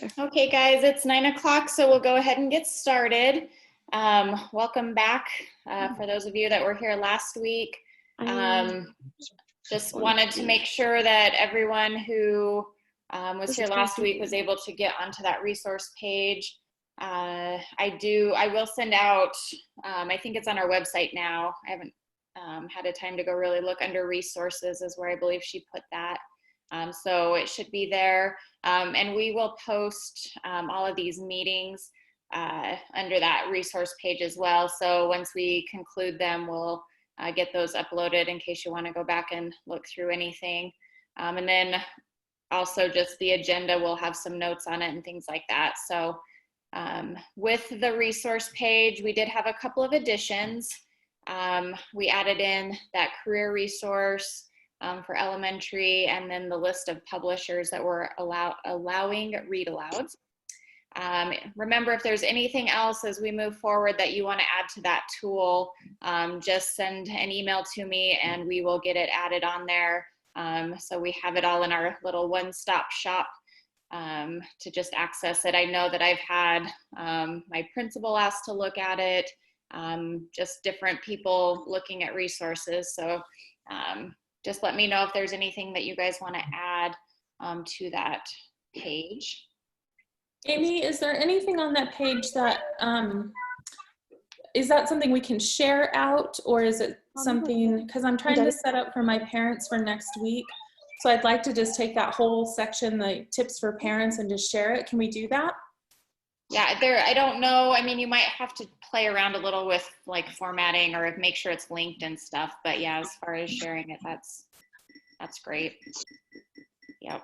Okay, guys, it's 9 o'clock, so we'll go ahead and get started. Welcome back for those of you that were here last week. Just wanted to make sure that everyone who was here last week was able to get onto that resource page. I will send out, I think it's on our website now. I haven't had a time to go really look. Under resources is where I believe she put that. So it should be there. And we will post all of these meetings under that resource page as well. So once we conclude them, we'll get those uploaded in case you want to go back and look through anything. And then also just the agenda will have some notes on it and things like that. So with the resource page, we did have a couple of additions. We added in that career resource for elementary, and then the list of publishers that were allowing read alouds. Remember, if there's anything else as we move forward that you want to add to that tool, just send an email to me and we will get it added on there. So we have it all in our little one-stop shop to just access it. I know that I've had my principal asked to look at it, just different people looking at resources. So just let me know if there's anything that you guys want to add to that page. Amy, is there anything on that page that, is that something we can share out, or is it something, because I'm trying to set up for my parents for next week. So I'd like to just take that whole section, the tips for parents, and just share it. Can we do that? Yeah, I don't know. I mean, you might have to play around a little with like formatting or make sure it's linked and stuff. But yeah, as far as sharing it, that's great. Yep.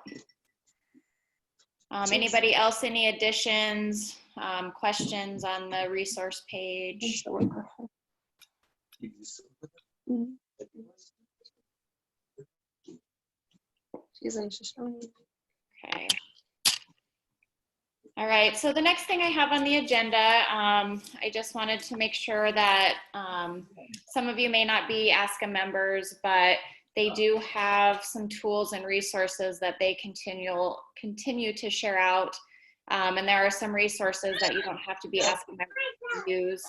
Anybody else, any additions, questions on the resource page? Okay. All right, so the next thing I have on the agenda, I just wanted to make sure that some of you may not be ASCA members, but they do have some tools and resources that they continue to share out. And there are some resources that you don't have to be ASCA members to use.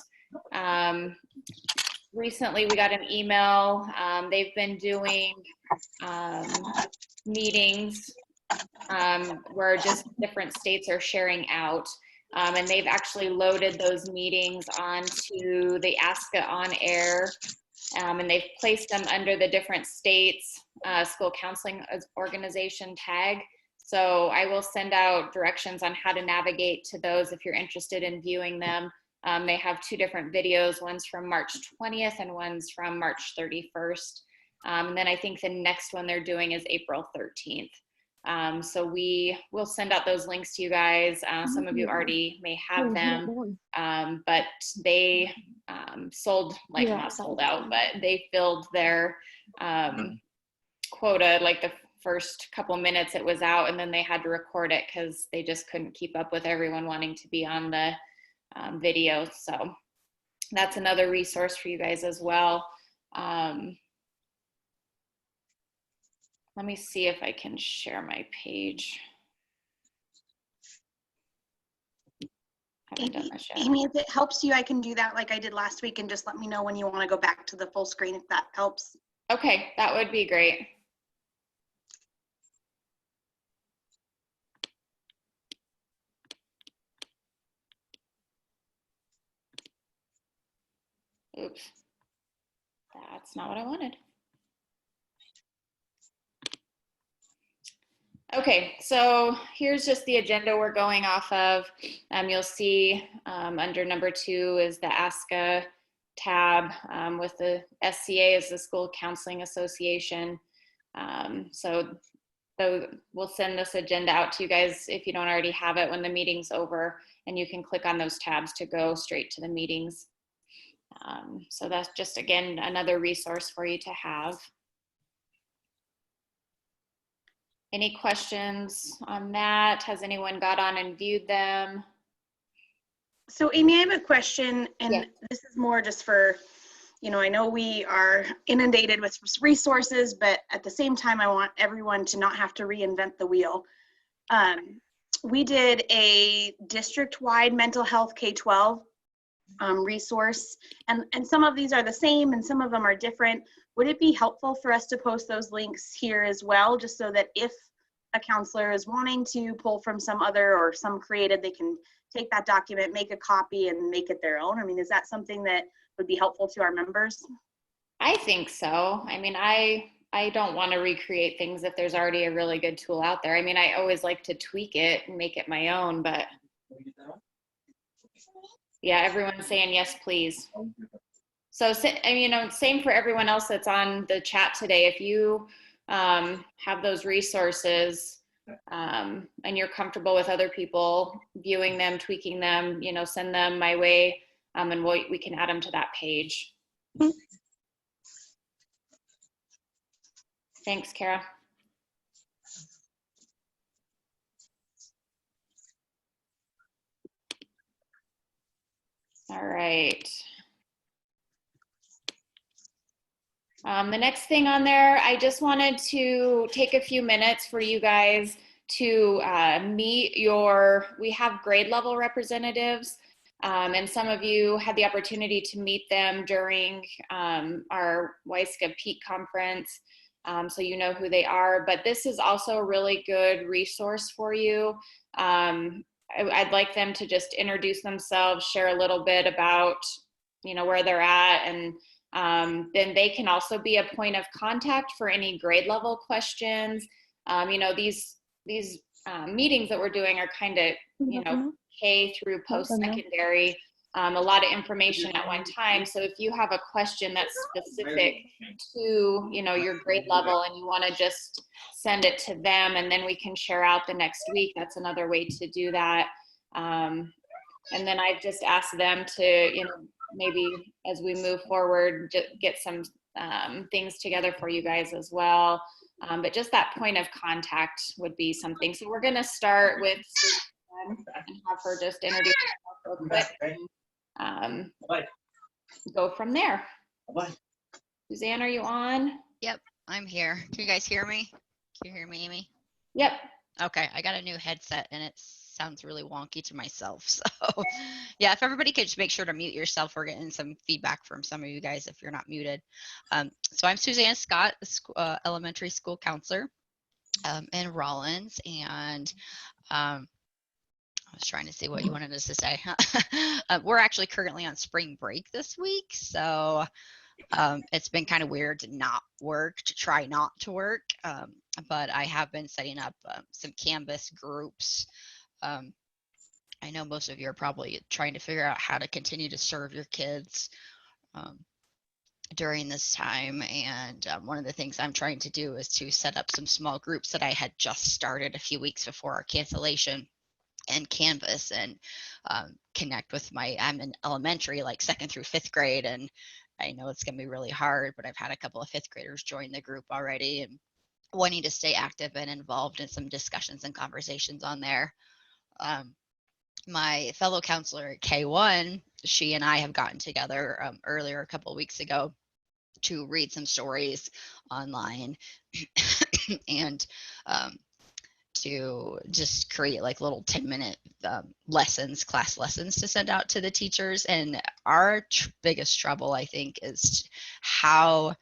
Recently, we got an email. They've been doing meetings where just different states are sharing out. And they've actually loaded those meetings onto the ASCA On Air, and they've placed them under the different states school counseling organization tag. So I will send out directions on how to navigate to those if you're interested in viewing them. They have two different videos, one's from March 20th and one's from March 31st. And then I think the next one they're doing is April 13th. So we will send out those links to you guys. Some of you already may have them, but they sold, like not sold out, but they filled their quota like the first couple minutes it was out, and then they had to record it because they just couldn't keep up with everyone wanting to be on the video. So that's another resource for you guys as well. Let me see if I can share my page. Amy, if it helps you, I can do that like I did last week and just let me know when you want to go back to the full screen if that helps. Okay, that would be great. Oops, that's not what I wanted. Okay, so here's just the agenda we're going off of. You'll see under number 2 is the ASCA tab with the SCA is the School Counseling Association. So we'll send this agenda out to you guys if you don't already have it when the meeting's over, and you can click on those tabs to go straight to the meetings. So that's just, again, another resource for you to have. Any questions on that? Has anyone got on and viewed them? So Amy, I have a question, and yeah. This is more just for, you know, I know we are inundated with resources, but at the same time, I want everyone to not have to reinvent the wheel. we did a district-wide mental health K-12 resource, and some of these are the same and some of them are different. Would it be helpful for us to post those links here as well, just so that if a counselor is wanting to pull from some other or some created, they can take that document, make a copy, and make it their own? I mean, is that something that would be helpful to our members? I think so. I mean, I don't want to recreate things if there's already a really good tool out there. I mean, I always like to tweak it and make it my own, but yeah, everyone's saying yes, please. So, I mean, same for everyone else that's on the chat today. If you have those resources and you're comfortable with other people viewing them, tweaking them, send them my way, and we can add them to that page. Thanks, Kara. All right. The next thing on there, I just wanted to take a few minutes for you guys to meet we have grade level representatives, and some of you had the opportunity to meet them during our WISCA Peak conference, so you know who they are, but this is also a really good resource for you. I'd like them to just introduce themselves, share a little bit about, where they're at, and then they can also be a point of contact for any grade level questions. These meetings that we're doing are kind of, K through post-secondary, a lot of information at one time. So if you have a question that's specific to, your grade level and you want to just send it to them and then we can share out the next week, that's another way to do that. And then I've just asked them to, maybe as we move forward, get some things together for you guys as well. But just that point of contact would be something. So we're going to start with Suzanne and have her just introduce herself real quick and go from there. Suzanne, are you on? Yep, I'm here. Can you guys hear me? Can you hear me, Amy? Yep. Okay, I got a new headset and it sounds really wonky to myself. So yeah, if everybody could just make sure to mute yourself. We're getting some feedback from some of you guys if you're not muted. So I'm Suzanne Scott, elementary school counselor in Rollins. And I was trying to see what you wanted us to say. We're actually currently on spring break this week. So it's been kind of weird to try not to work. But I have been setting up some Canvas groups. I know most of you are probably trying to figure out how to continue to serve your kids during this time. And one of the things I'm trying to do is to set up some small groups that I had just started a few weeks before our cancellation and Canvas, and connect with I'm in elementary, like 2nd through 5th grade. And I know it's going to be really hard, but I've had a couple of 5th graders join the group already and wanting to stay active and involved in some discussions and conversations on there. My fellow counselor at K1, she and I have gotten together earlier a couple of weeks ago to read some stories online and to just create like little 10-minute class lessons to send out to the teachers. And our biggest trouble, I think, is how,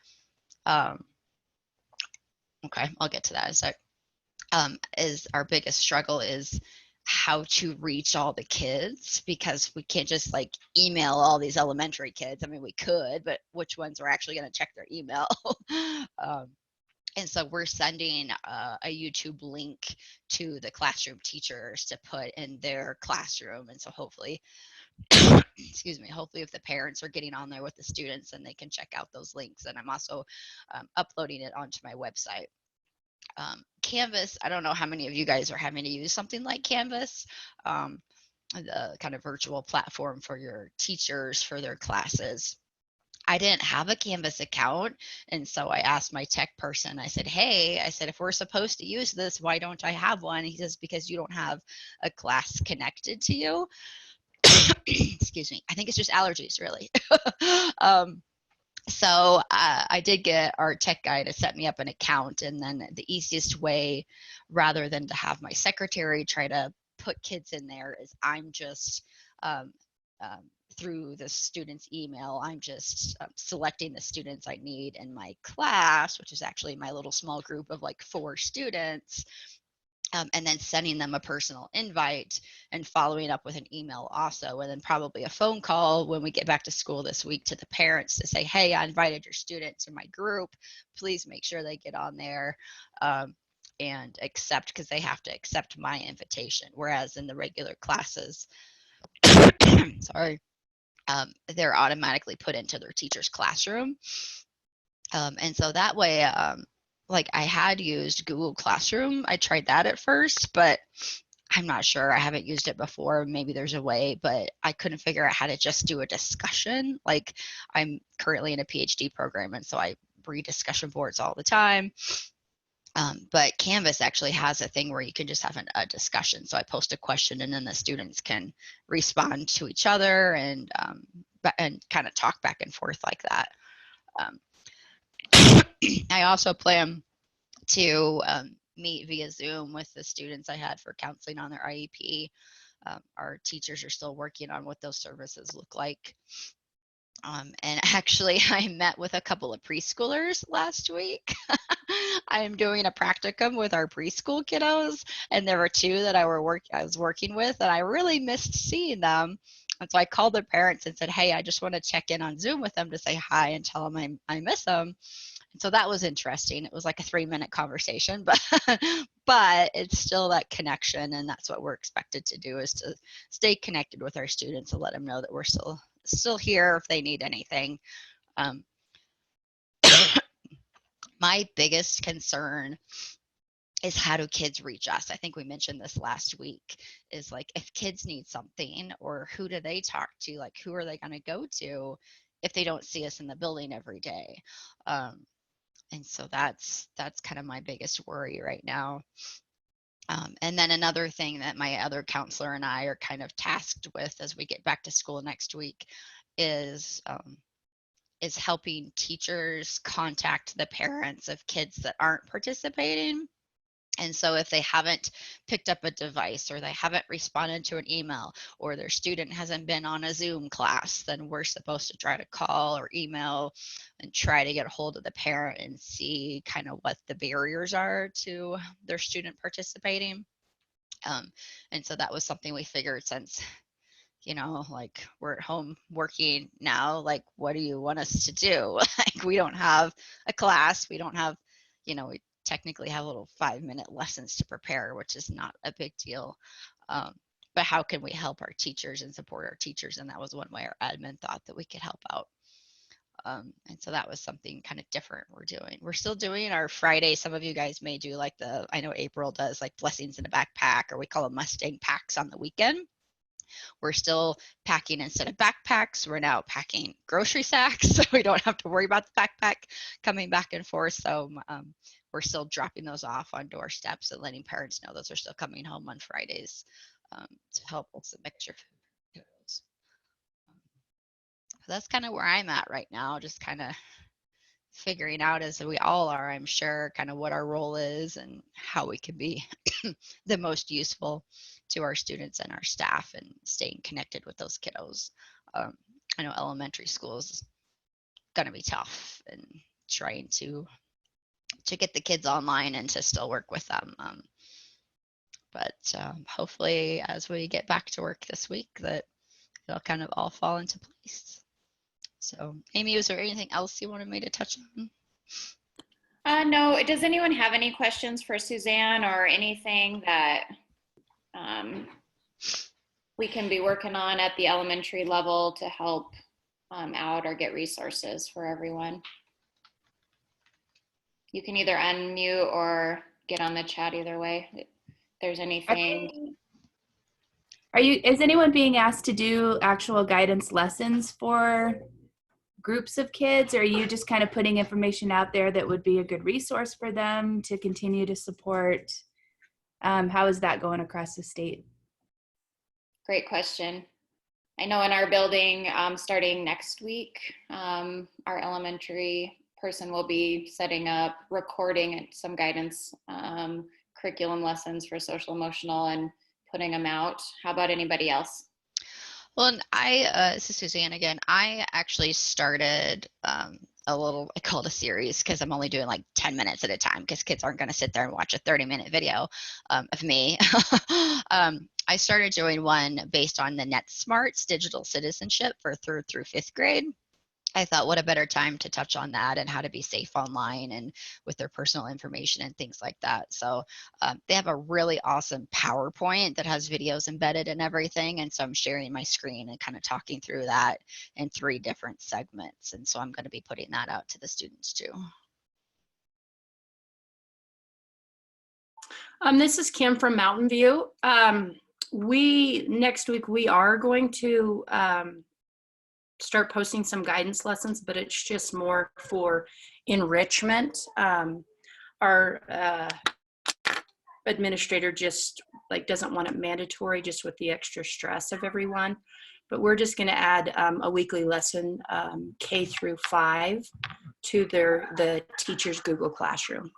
okay, I'll get to that in a sec, is our biggest struggle is how to reach all the kids, because we can't just like email all these elementary kids. I mean, we could, but which ones are actually going to check their email? And so we're sending a YouTube link to the classroom teachers to put in their classroom. And so hopefully, excuse me, hopefully if the parents are getting on there with the students, then they can check out those links. And I'm also uploading it onto my website. Canvas, I don't know how many of you guys are having to use something like Canvas, the kind of virtual platform for your teachers for their classes. I didn't have a Canvas account. And so I asked my tech person, I said, hey, if we're supposed to use this, why don't I have one? He says, because you don't have a class connected to you. Excuse me. I think it's just allergies, really. So I did get our tech guy to set me up an account. And then the easiest way, rather than to have my secretary try to put kids in there is I'm just through the student's email, I'm just selecting the students I need in my class, which is actually my little small group of like 4 students. And then sending them a personal invite and following up with an email also, and then probably a phone call when we get back to school this week to the parents to say, hey, I invited your students to my group. Please make sure they get on there and accept, because they have to accept my invitation. Whereas in the regular classes, sorry, they're automatically put into their teacher's classroom. And so that way, like I had used Google Classroom. I tried that at first, but I'm not sure. I haven't used it before. Maybe there's a way, but I couldn't figure out how to just do a discussion. Like I'm currently in a PhD program, and so I read discussion boards all the time. But Canvas actually has a thing where you can just have a discussion. So I post a question, and then the students can respond to each other and kind of talk back and forth like that. I also plan to meet via Zoom with the students I had for counseling on their IEP. Our teachers are still working on what those services look like. And actually, I met with a couple of preschoolers last week. I am doing a practicum with our preschool kiddos, and there were 2 that I was working with, and I really missed seeing them. And so I called their parents and said, hey, I just want to check in on Zoom with them to say hi and tell them I miss them. And so that was interesting. It was like a 3-minute conversation, but but it's still that connection, and that's what we're expected to do, is to stay connected with our students and let them know that we're still here if they need anything. My biggest concern is, how do kids reach us? I think we mentioned this last week, is like, if kids need something, or who do they talk to? Like, who are they going to go to if they don't see us in the building every day? And so that's kind of my biggest worry right now. And then another thing that my other counselor and I are kind of tasked with as we get back to school next week is helping teachers contact the parents of kids that aren't participating. And so if they haven't picked up a device, or they haven't responded to an email, or their student hasn't been on a Zoom class, then we're supposed to try to call or email and try to get a hold of the parent and see kind of what the barriers are to their student participating. And so that was something we figured, since, like we're at home working now, like, what do you want us to do? Like, we don't have a class. We don't have, we technically have little 5-minute lessons to prepare, which is not a big deal. But how can we help our teachers and support our teachers? And that was one way our admin thought that we could help out. And so that was something kind of different we're doing. We're still doing our Friday. Some of you guys may do like I know April does, like blessings in a backpack, or we call them Mustang packs on the weekend. We're still packing, instead of backpacks, we're now packing grocery sacks, so we don't have to worry about the backpack coming back and forth. So we're still dropping those off on doorsteps and letting parents know those are still coming home on Fridays to help with some extra food. That's kind of where I'm at right now, just kind of figuring out, as we all are, I'm sure, kind of what our role is and how we can be the most useful to our students and our staff, and staying connected with those kiddos. I know elementary school is going to be tough, and trying to get the kids online and to still work with them. But hopefully, as we get back to work this week, that it'll kind of all fall into place. So, Amy, was there anything else you wanted me to touch on? No. Does anyone have any questions for Suzanne, or anything that we can be working on at the elementary level to help out or get resources for everyone? You can either unmute or get on the chat, either way. If there's anything. Is anyone being asked to do actual guidance lessons for groups of kids, or are you just kind of putting information out there that would be a good resource for them to continue to support? How is that going across the state? Great question. I know in our building, starting next week, our elementary person will be setting up recording some guidance curriculum lessons for social emotional and putting them out. How about anybody else? Well, and this is Suzanne again. I actually started a little, I call it a series because I'm only doing like 10 minutes at a time because kids aren't going to sit there and watch a 30-minute video of me. I started doing one based on the NetSmarts digital citizenship for third through fifth grade. I thought, what a better time to touch on that and how to be safe online and with their personal information and things like that. So they have a really awesome PowerPoint that has videos embedded and everything. And so I'm sharing my screen and kind of talking through that in 3 different segments. And so I'm going to be putting that out to the students too. This is Kim from Mountain View. Next week we are going to start posting some guidance lessons, but it's just more for enrichment. Our administrator just doesn't want it mandatory, just with the extra stress of everyone. But we're just going to add a weekly lesson, K through 5, to the teacher's Google Classroom.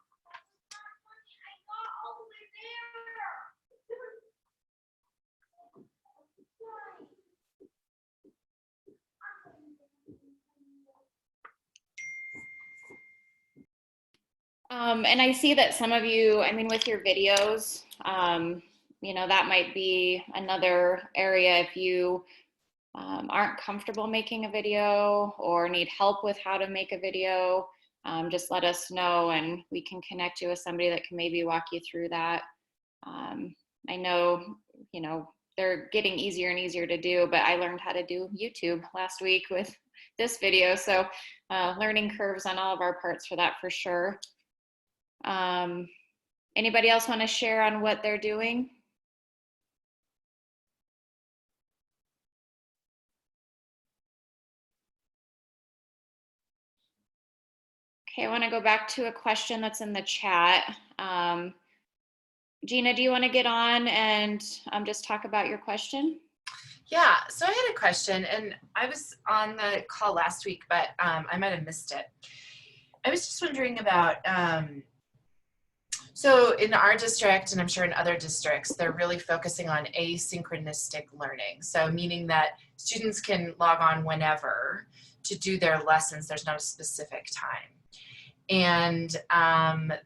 And I see that some of you, I mean, with your videos, you know, that might be another area if you aren't comfortable making a video or need help with how to make a video, just let us know and we can connect you with somebody that can maybe walk you through that. I know, you know, they're getting easier and easier to do, but I learned how to do YouTube last week with this video. So learning curves on all of our parts for that for sure. Anybody else want to share on what they're doing? Okay, I want to go back to a question that's in the chat. Gina, do you want to get on and just talk about your question? Yeah, so I had a question, and I was on the call last week, but I might have missed it. I was just wondering about, so in our district, and I'm sure in other districts, they're really focusing on asynchronistic learning. So meaning that students can log on whenever to do their lessons. There's no specific time. And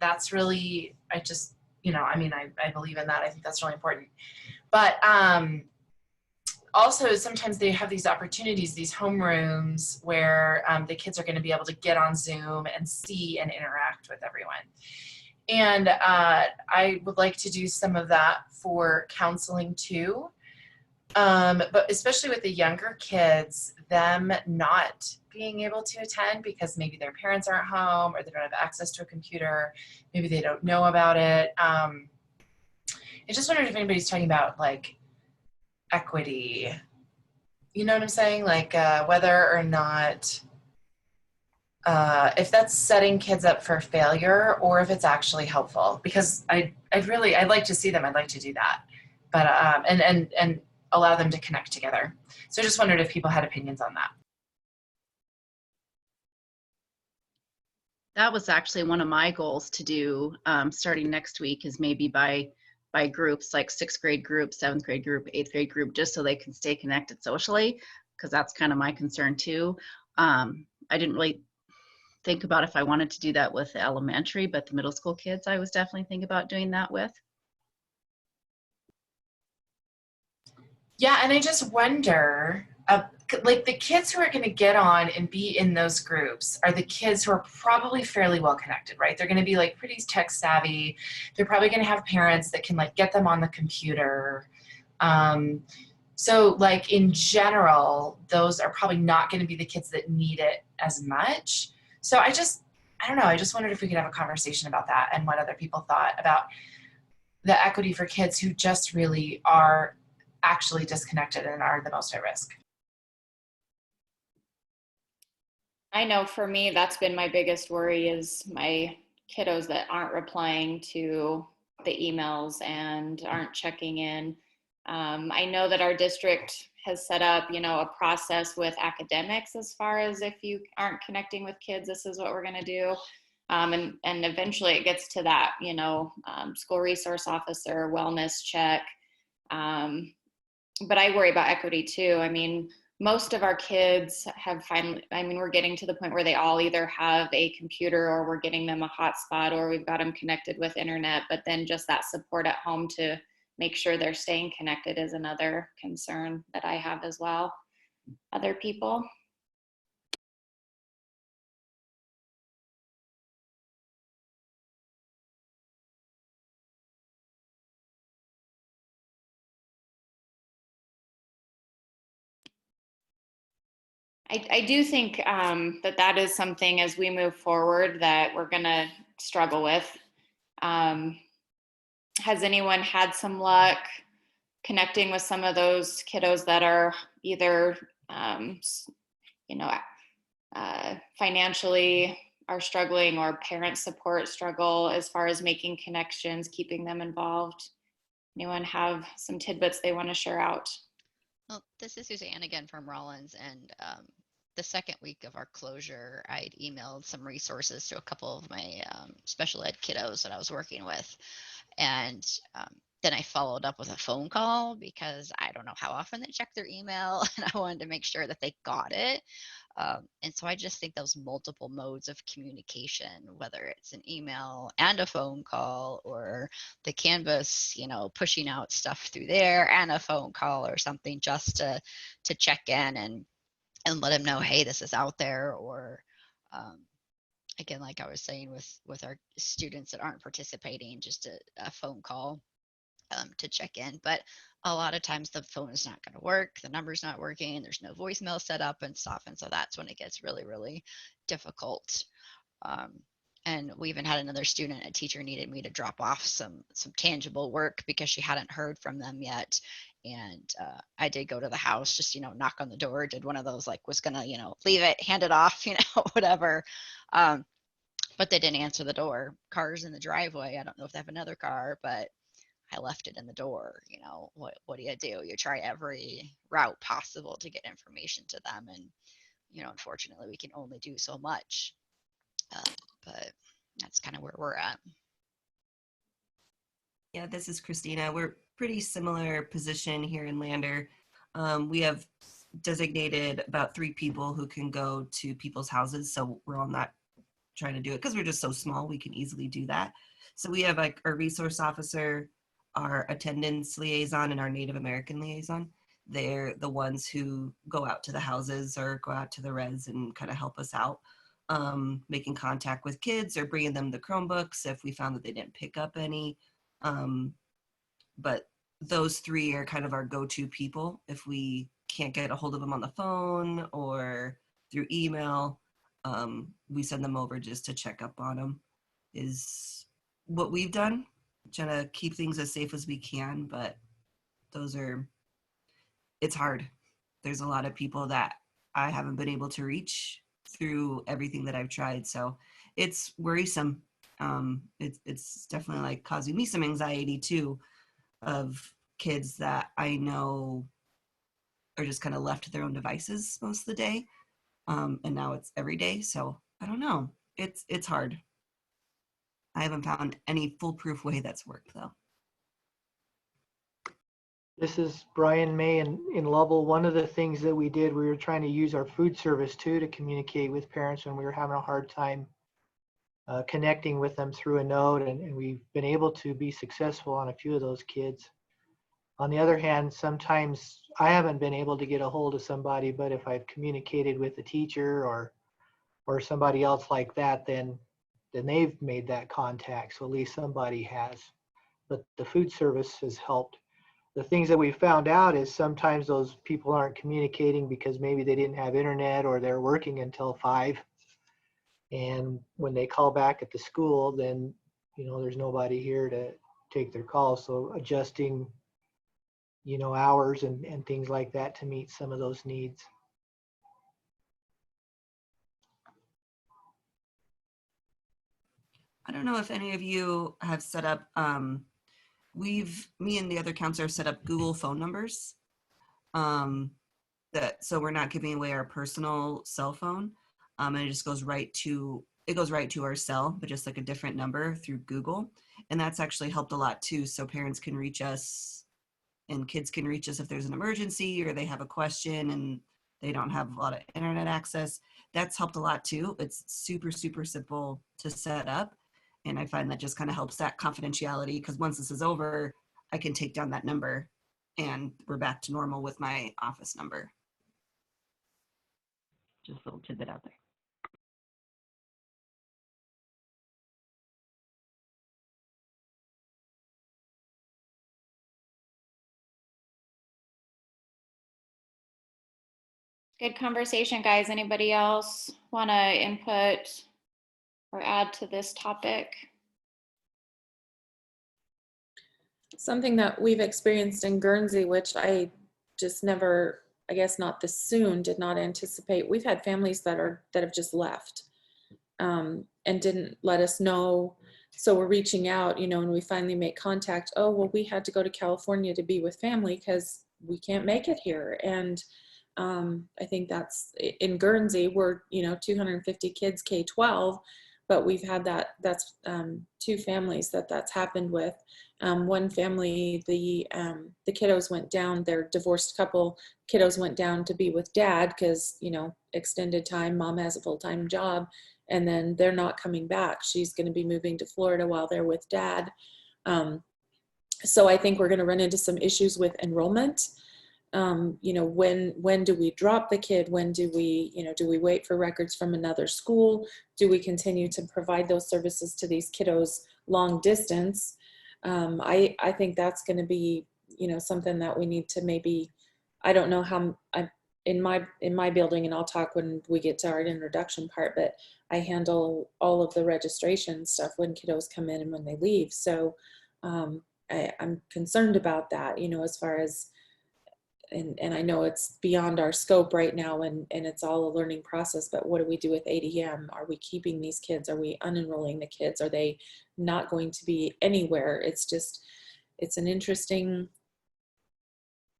that's really, I just, you know, I mean, I believe in that. I think that's really important. But also sometimes they have these opportunities, these homerooms where the kids are going to be able to get on Zoom and see and interact with everyone. And I would like to do some of that for counseling too. But especially with the younger kids, them not being able to attend because maybe their parents aren't home or they don't have access to a computer, maybe they don't know about it. I just wondered if anybody's talking about like equity, you know what I'm saying? Like whether or not, if that's setting kids up for failure or if it's actually helpful, because I'd like to see them, I'd like to do that, but and allow them to connect together. So I just wondered if people had opinions on that. That was actually one of my goals to do starting next week, is maybe by groups, like 6th grade group, 7th grade group, 8th grade group, just so they can stay connected socially, because that's kind of my concern too. I didn't really think about if I wanted to do that with the elementary, but the middle school kids, I was definitely thinking about doing that with. Yeah, and I just wonder, like the kids who are going to get on and be in those groups are the kids who are probably fairly well connected, right? They're going to be like pretty tech savvy. They're probably going to have parents that can like get them on the computer. So like in general, those are probably not going to be the kids that need it as much. So I don't know, I just wondered if we could have a conversation about that and what other people thought about the equity for kids who just really are actually disconnected and are the most at risk. I know for me, that's been my biggest worry, is my kiddos that aren't replying to the emails and aren't checking in. I know that our district has set up, you know, a process with academics as far as if you aren't connecting with kids, this is what we're going to do. And eventually it gets to that, you know, school resource officer, wellness check. But I worry about equity too. I mean, most of our kids have finally, I mean, we're getting to the point where they all either have a computer or we're getting them a hotspot or we've got them connected with internet, but then just that support at home to make sure they're staying connected is another concern that I have as well. Other people? I do think that is something as we move forward that we're going to struggle with. Has anyone had some luck connecting with some of those kiddos that are either, financially are struggling or parent support struggle as far as making connections, keeping them involved? Anyone have some tidbits they want to share out? Well, this is Suzanne again from Rollins, and the second week of our closure, I'd emailed some resources to a couple of my special ed kiddos that I was working with, and then I followed up with a phone call because I don't know how often they check their email, and I wanted to make sure that they got it. And so I just think those multiple modes of communication, whether it's an email and a phone call, or the Canvas, pushing out stuff through there and a phone call or something, just to check in and let them know, hey, this is out there. Or again, like I was saying with our students that aren't participating, just a phone call to check in. But a lot of times the phone is not going to work, the number's not working, there's no voicemail set up and stuff, and so that's when it gets really, really difficult. And we even had another student, a teacher needed me to drop off some tangible work because she hadn't heard from them yet. And I did go to the house, just knock on the door, did one of those, like, was gonna leave it, hand it off, whatever. But they didn't answer the door. Cars in the driveway, I don't know if they have another car, but I left it in the door. What do? You try every route possible to get information to them, and unfortunately we can only do so much. But that's kind of where we're at. Yeah, this is Christina. We're pretty similar position here in Lander. We have designated about 3 people who can go to people's houses, so we're all not trying to do it because we're just so small. We can easily do that. So we have like our resource officer, our attendance liaison, and our Native American liaison. They're the ones who go out to the houses or go out to the res and kind of help us out, making contact with kids or bringing them the Chromebooks if we found that they didn't pick up any. But those 3 are kind of our go-to people. If we can't get a hold of them on the phone or through email, we send them over just to check up on them, is what we've done. Trying to keep things as safe as we can, but it's hard. There's a lot of people that I haven't been able to reach through everything that I've tried. So it's worrisome. It's definitely like causing me some anxiety too, of kids that I know are just kind of left to their own devices most of the day. And now it's every day. So I don't know. It's hard. I haven't found any foolproof way that's worked though. This is Brian May in Lovell. One of the things that we did, we were trying to use our food service too to communicate with parents when we were having a hard time connecting with them through a note, and we've been able to be successful on a few of those kids. On the other hand, sometimes I haven't been able to get a hold of somebody, but if I've communicated with a teacher or somebody else like that, then they've made that contact. So at least somebody has. But the food service has helped. The things that we found out is sometimes those people aren't communicating because maybe they didn't have internet or they're working until 5. And when they call back at the school, then, there's nobody here to take their call. So adjusting, hours and things like that to meet some of those needs. I don't know if any of you have set up, me and the other counselor set up Google phone numbers, so we're not giving away our personal cell phone, and it just goes right to our cell, but just like a different number through Google. And that's actually helped a lot too. So parents can reach us and kids can reach us if there's an emergency or they have a question and they don't have a lot of internet access. That's helped a lot too. It's super, super simple to set up. And I find that just kind of helps that confidentiality, because once this is over, I can take down that number and we're back to normal with my office number. Just a little tidbit out there. Good conversation, guys. Anybody else want to input or add to this topic? Something that we've experienced in Guernsey, which I just never, I guess not this soon, did not anticipate. We've had families that have just left and didn't let us know. So we're reaching out, you know, and we finally make contact. Oh, well, we had to go to California to be with family because we can't make it here. And I think that's in Guernsey, we're, you know, 250 kids K-12, but we've had that's 2 families that's happened with. One family, the kiddos went down, they're divorced couple, kiddos went down to be with dad because, you know, extended time, mom has a full-time job, and then they're not coming back. She's going to be moving to Florida while they're with dad. So I think we're going to run into some issues with enrollment. You know, when do we drop the kid? When do we, you know, do we wait for records from another school? Do we continue to provide those services to these kiddos long distance? I think that's going to be, you know, something that we need to maybe, I don't know how, in my building, and I'll talk when we get to our introduction part, but I handle all of the registration stuff when kiddos come in and when they leave. So I'm concerned about that, you know, as far as, and I know it's beyond our scope right now, and it's all a learning process, but what do we do with ADM? Are we keeping these kids? Are we unenrolling the kids? Are they not going to be anywhere? It's just, it's an interesting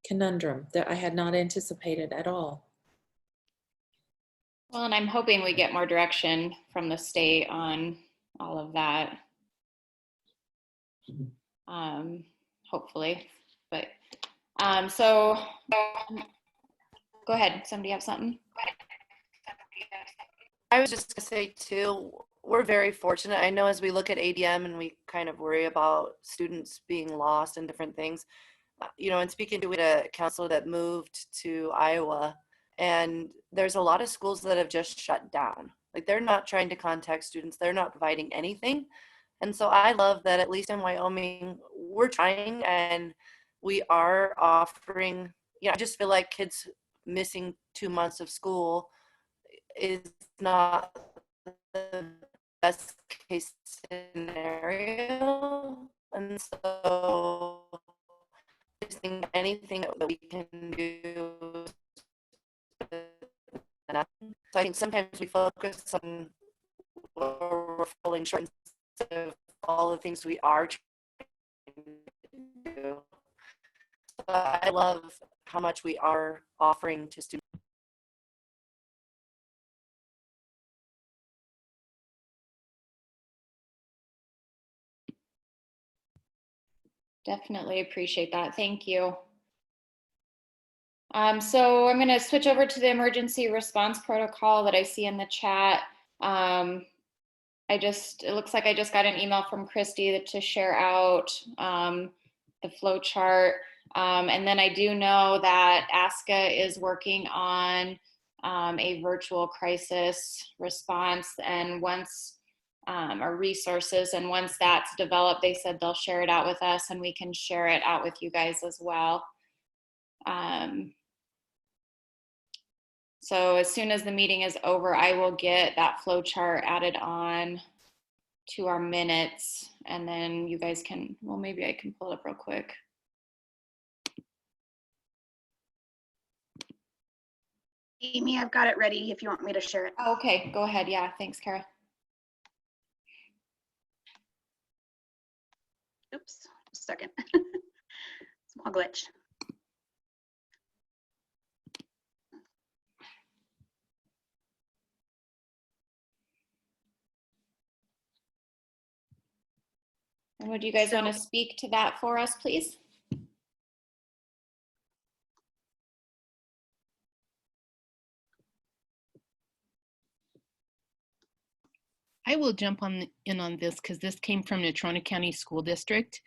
conundrum that I had not anticipated at all. Well, and I'm hoping we get more direction from the state on all of that. Hopefully, but so go ahead. Somebody have something? I was just gonna say too, we're very fortunate. I know as we look at ADM and we kind of worry about students being lost and different things, you know, and speaking to a counselor that moved to Iowa, and there's a lot of schools that have just shut down. Like they're not trying to contact students. They're not providing anything. And so I love that at least in Wyoming, we're trying and we are offering, you know, I just feel like kids missing 2 months of school is not the best case scenario. And so I just think anything that we can do. So I think sometimes we focus on where we're falling short instead of all the things we are trying to do. So I love how much we are offering to students. Definitely appreciate that. Thank you. So I'm going to switch over to the emergency response protocol that I see in the chat. It looks like I just got an email from Christy to share out the flow chart. And then I do know that ASCA is working on a virtual crisis response, and once our resources, and once that's developed, they said they'll share it out with us and we can share it out with you guys as well. So as soon as the meeting is over, I will get that flow chart added on to our minutes, and then you guys can, well, maybe I can pull it up real quick. Amy, I've got it ready if you want me to share it. Oh, okay, go ahead. Yeah, thanks, Kara. Oops, just a second. Small glitch. And would you guys want to speak to that for us, please? I will jump in on this because this came from Natrona County School District.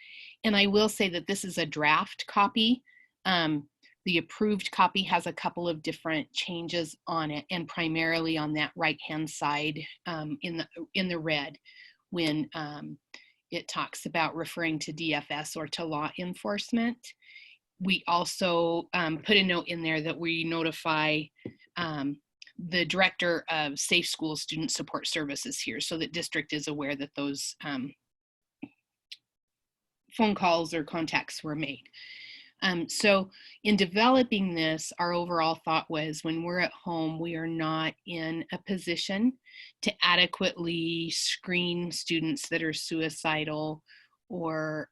And I will say that this is a draft copy. The approved copy has a couple of different changes on it, and primarily on that right-hand side in the red, when it talks about referring to DFS or to law enforcement. We also put a note in there that we notify the director of Safe Schools Student Support Services here, so that district is aware that those phone calls or contacts were made. So in developing this, our overall thought was, when we're at home, we are not in a position to adequately screen students that are suicidal or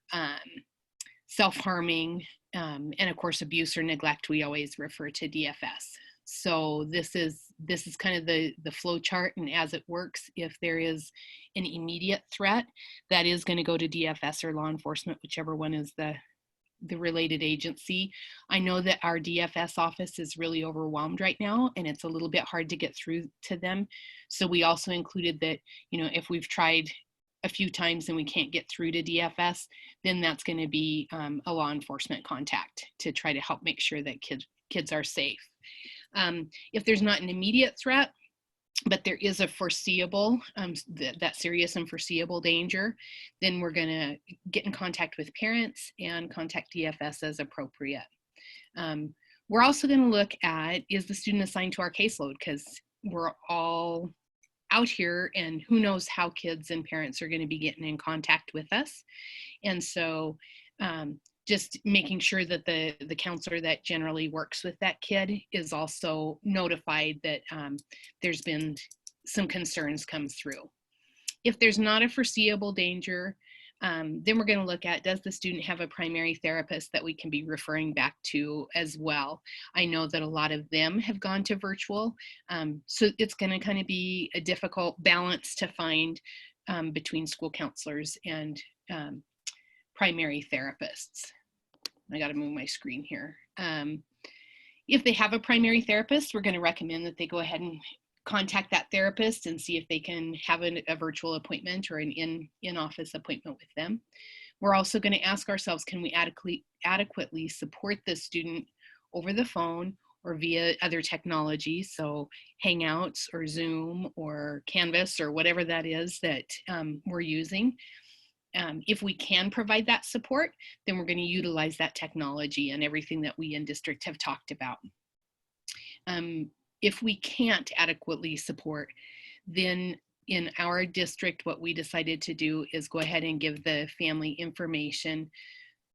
self-harming, and of course abuse or neglect. We always refer to DFS. So this is kind of the flow chart, and as it works, if there is an immediate threat, that is going to go to DFS or law enforcement, whichever one is the related agency. I know that our DFS office is really overwhelmed right now, and it's a little bit hard to get through to them. So we also included that, you know, if we've tried a few times and we can't get through to DFS, then that's going to be a law enforcement contact to try to help make sure that kids are safe. If there's not an immediate threat, but there is a foreseeable, that serious and foreseeable danger, then we're going to get in contact with parents and contact DFS as appropriate. We're also going to look at, is the student assigned to our caseload? Because we're all out here, and who knows how kids and parents are going to be getting in contact with us. And so just making sure that the counselor that generally works with that kid is also notified that there's been some concerns come through. If there's not a foreseeable danger, then we're going to look at, does the student have a primary therapist that we can be referring back to as well? I know that a lot of them have gone to virtual, so it's going to kind of be a difficult balance to find between school counselors and primary therapists. I got to move my screen here. If they have a primary therapist, we're going to recommend that they go ahead and contact that therapist and see if they can have a virtual appointment or an in-office appointment with them. We're also going to ask ourselves, can we adequately support the student over the phone or via other technology, so Hangouts or Zoom or Canvas or whatever that is that we're using. If we can provide that support, then we're going to utilize that technology and everything that we in district have talked about. If we can't adequately support, then in our district, what we decided to do is go ahead and give the family information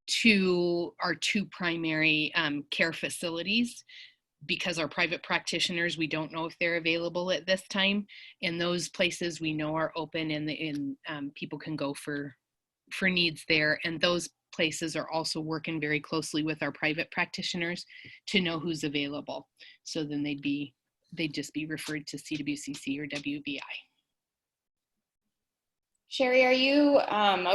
to our two primary care facilities, because our private practitioners, we don't know if they're available at this time, and those places we know are open, and people can go for needs there. And those places are also working very closely with our private practitioners to know who's available. So then they'd just be referred to CWCC or WBI. Sherry, are you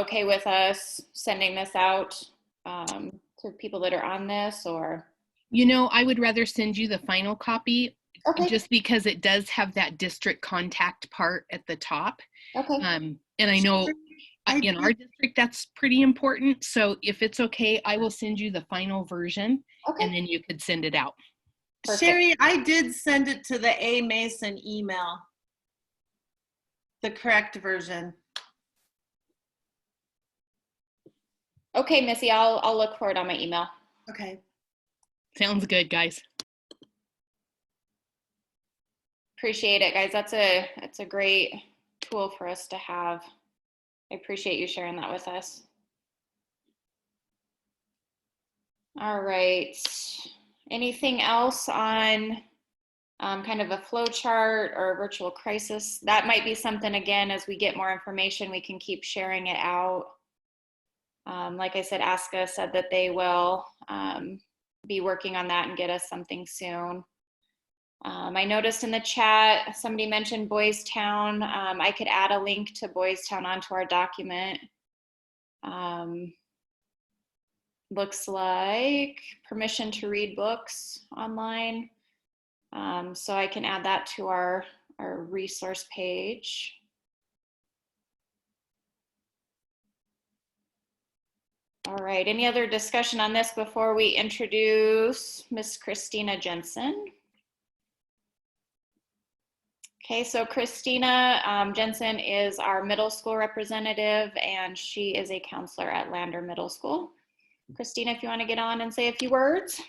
okay with us sending this out to people that are on this, or? You know, I would rather send you the final copy, okay, just because it does have that district contact part at the top. Okay. And I know in our district that's pretty important. So if it's okay, I will send you the final version, okay, and then you could send it out. Perfect. Sherry, I did send it to the A. Mason email, the correct version. Okay, Missy, I'll look for it on my email. Okay. Sounds good, guys. Appreciate it, guys. That's a great tool for us to have. I appreciate you sharing that with us. All right. Anything else on kind of a flow chart or a virtual crisis? That might be something, again, as we get more information, we can keep sharing it out. Like I said, ASCA said that they will be working on that and get us something soon. I noticed in the chat, somebody mentioned Boys Town. I could add a link to Boys Town onto our document. Looks like permission to read books online. So I can add that to our resource page. right, any other discussion on this before we introduce Miss Christina Jensen? Okay, so Christina Jensen is our middle school representative, and she is a counselor at Lander Middle School. Christina, if you want to get on and say a few words.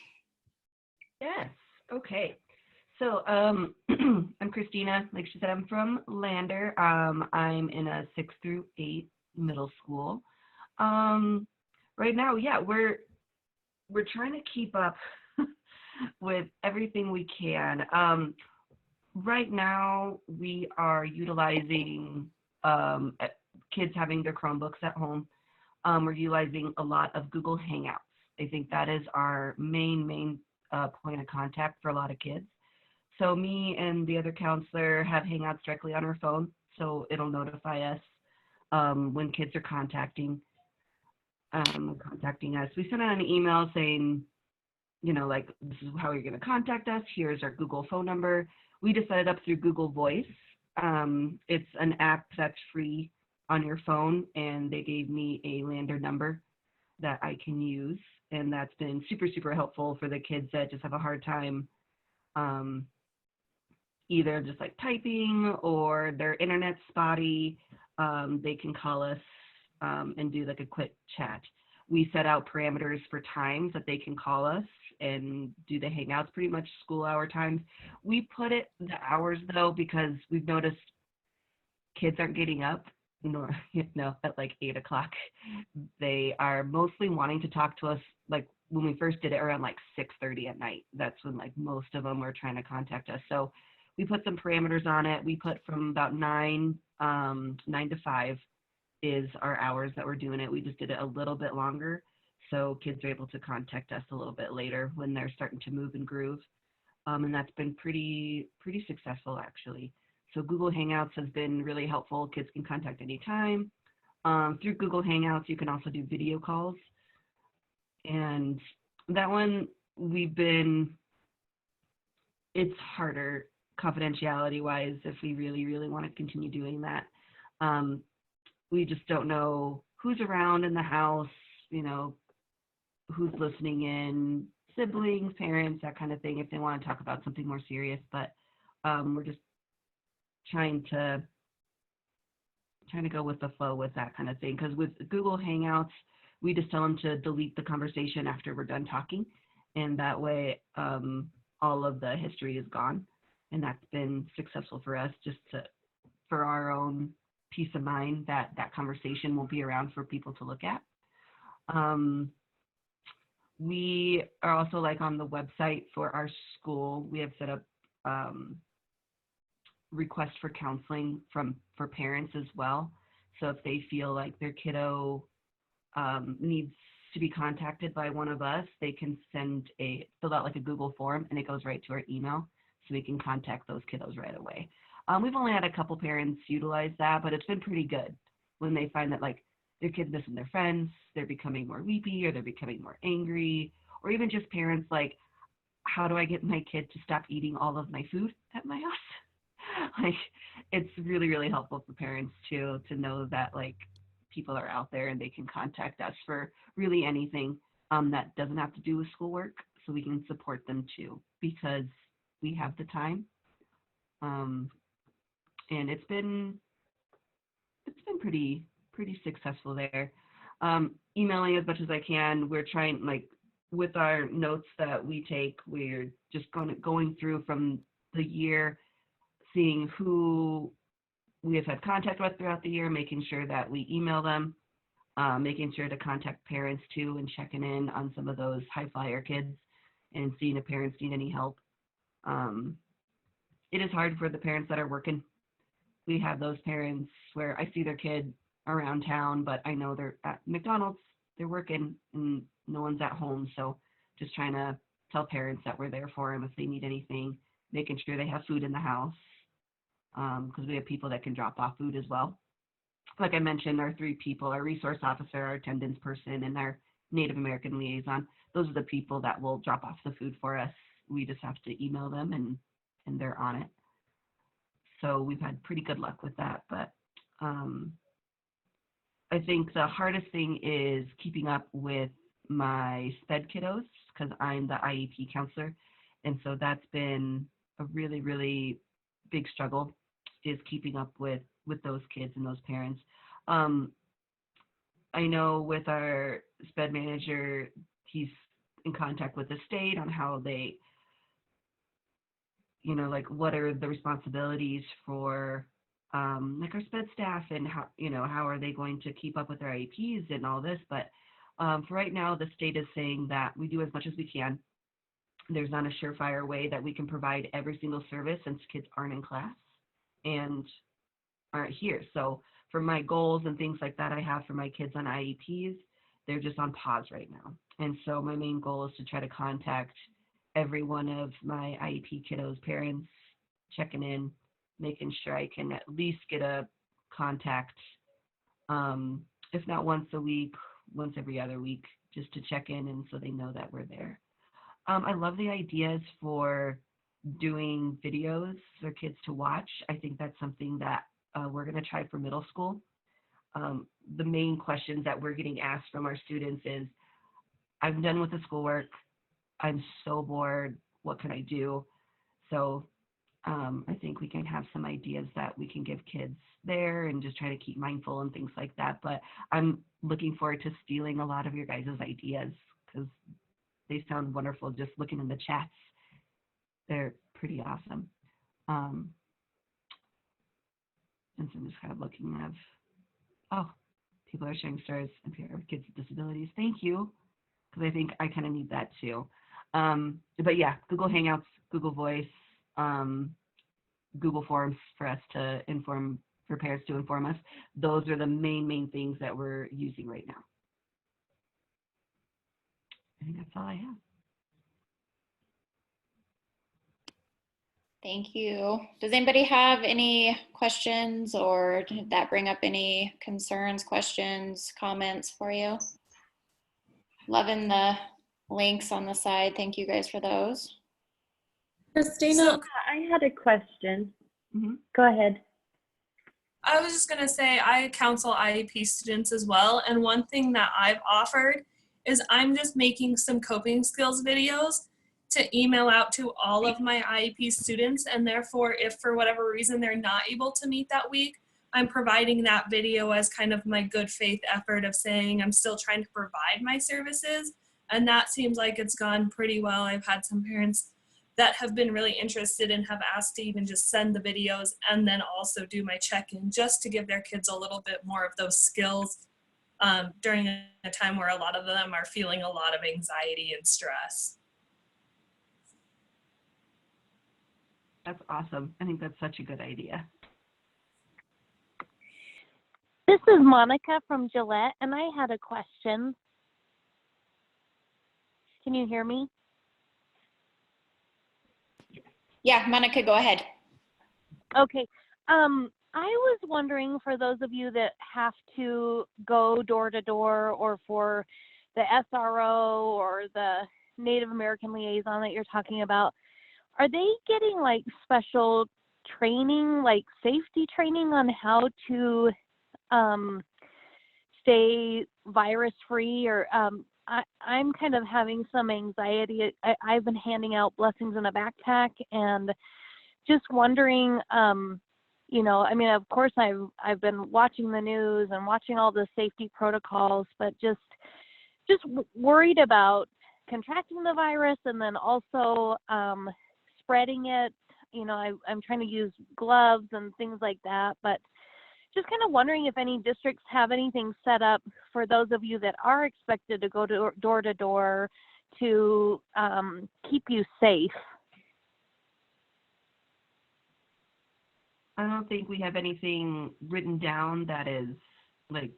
Yes, okay. So I'm Christina, like she said, I'm from Lander. I'm in a 6th through 8 middle school. Right now, yeah, we're trying to keep up with everything we can. Right now, we are utilizing kids having their Chromebooks at home. We're utilizing a lot of Google Hangouts. I think that is our main point of contact for a lot of kids. So me and the other counselor have Hangouts directly on our phone, so it'll notify us when kids are contacting us. We send out an email saying, you know, like, this is how you're going to contact us. Here's our Google phone number. We just set it up through Google Voice. It's an app that's free on your phone, and they gave me a Lander number that I can use, and that's been super helpful for the kids that just have a hard time either just like typing or their internet's spotty. They can call us and do like a quick chat. We set out parameters for times that they can call us and do the Hangouts, pretty much school hour times. We put it the hours though, because we've noticed kids aren't getting up at like 8 o'clock. They are mostly wanting to talk to us like when we first did it around like 6:30 at night. That's when like most of them were trying to contact us. So we put some parameters on it. We put from about 9 to 5 is our hours that we're doing it. We just did it a little bit longer, so kids are able to contact us a little bit later when they're starting to move and groove. And that's been pretty successful actually. So Google Hangouts has been really helpful. Kids can contact anytime. Through Google Hangouts, you can also do video calls. And that one, it's harder confidentiality-wise if we really want to continue doing that. We just don't know who's around in the house, you know, who's listening in, siblings, parents, that kind of thing, if they want to talk about something more serious. But we're just trying to go with the flow with that kind of thing. Because with Google Hangouts, we just tell them to delete the conversation after we're done talking. And that way, all of the history is gone. And that's been successful for us, just for our own peace of mind that that conversation won't be around for people to look at. We are also like on the website for our school, we have set up requests for counseling for parents as well. So if they feel like their kiddo needs to be contacted by one of us, they can fill out like a Google form, and it goes right to our email, so we can contact those kiddos right away. We've only had a couple parents utilize that, but it's been pretty good when they find that like their kid's missing their friends, they're becoming more weepy, or they're becoming more angry, or even just parents like, how do I get my kid to stop eating all of my food at my house? Like, it's really helpful for parents to know that like people are out there and they can contact us for really anything that doesn't have to do with schoolwork, so we can support them too, because we have the time. And it's been pretty successful there. Emailing as much as I can. We're trying, like, with our notes that we take, we're just going through from the year, seeing who we have had contact with throughout the year, making sure that we email them, making sure to contact parents too, and checking in on some of those high flyer kids and seeing if parents need any help. It is hard for the parents that are working. We have those parents where I see their kid around town, but I know they're at McDonald's, they're working, and no one's at home. So just trying to tell parents that we're there for them if they need anything, making sure they have food in the house, because we have people that can drop off food as well. Like I mentioned, our 3 people, our resource officer, our attendance person, and our Native American liaison, those are the people that will drop off the food for us. We just have to email them, and they're on it. So we've had pretty good luck with that. But I think the hardest thing is keeping up with my SPED kiddos because I'm the IEP counselor. And so that's been a really, really big struggle, is keeping up with those kids and those parents. I know with our SPED manager, he's in contact with the state on how they, you know, like what are the responsibilities for like our SPED staff, and how, you know, how are they going to keep up with their IEPs and all this. But for right now, the state is saying that we do as much as we can. There's not a surefire way that we can provide every single service since kids aren't in class and aren't here. So for my goals and things like that I have for my kids on IEPs, they're just on pause right now. And so my main goal is to try to contact every one of my IEP kiddos' parents, checking in, making sure I can at least get a contact, if not once a week, once every other week, just to check in and so they know that we're there. I love the ideas for doing videos for kids to watch. I think that's something that we're going to try for middle school. The main questions that we're getting asked from our students is, I'm done with the schoolwork. I'm so bored. What can I do? So I think we can have some ideas that we can give kids there and just try to keep mindful and things like that. But I'm looking forward to stealing a lot of your guys' ideas because they sound wonderful just looking in the chats. They're pretty awesome. And so I'm just kind of looking at, oh, people are sharing stories and kids with disabilities. Thank you, because I think I kind of need that too. But yeah, Google Hangouts, Google Voice, Google Forms for us to inform, for parents to inform us. Those are the main things that we're using right now. I think that's all I have. Thank you. Does anybody have any questions, or did that bring up any concerns, questions, comments for you? Loving the links on the side. Thank you guys for those. Christina, I had a question. Mm-hmm. Go ahead. I was just going to say I counsel IEP students as well. And one thing that I've offered is I'm just making some coping skills videos to email out to all of my IEP students. And therefore, if for whatever reason they're not able to meet that week, I'm providing that video as kind of my good faith effort of saying I'm still trying to provide my services. And that seems like it's gone pretty well. I've had some parents that have been really interested and have asked to even just send the videos and then also do my check-in just to give their kids a little bit more of those skills during a time where a lot of them are feeling a lot of anxiety and stress. That's awesome. I think that's such a good idea. This is Monica from Gillette, and I had a question. Can you hear me? Yeah, Monica, go ahead. Okay. I was wondering, for those of you that have to go door to door, or for the SRO or the Native American liaison that you're talking about, are they getting like special training, like safety training on how to stay virus free? Or I'm kind of having some anxiety. I've been handing out blessings in a backpack, and just wondering, you know, I mean, of course I've been watching the news and watching all the safety protocols, but just worried about contracting the virus and then also spreading it. You know, I'm trying to use gloves and things like that, but just kind of wondering if any districts have anything set up for those of you that are expected to go door to door to keep you safe. I don't think we have anything written down that is like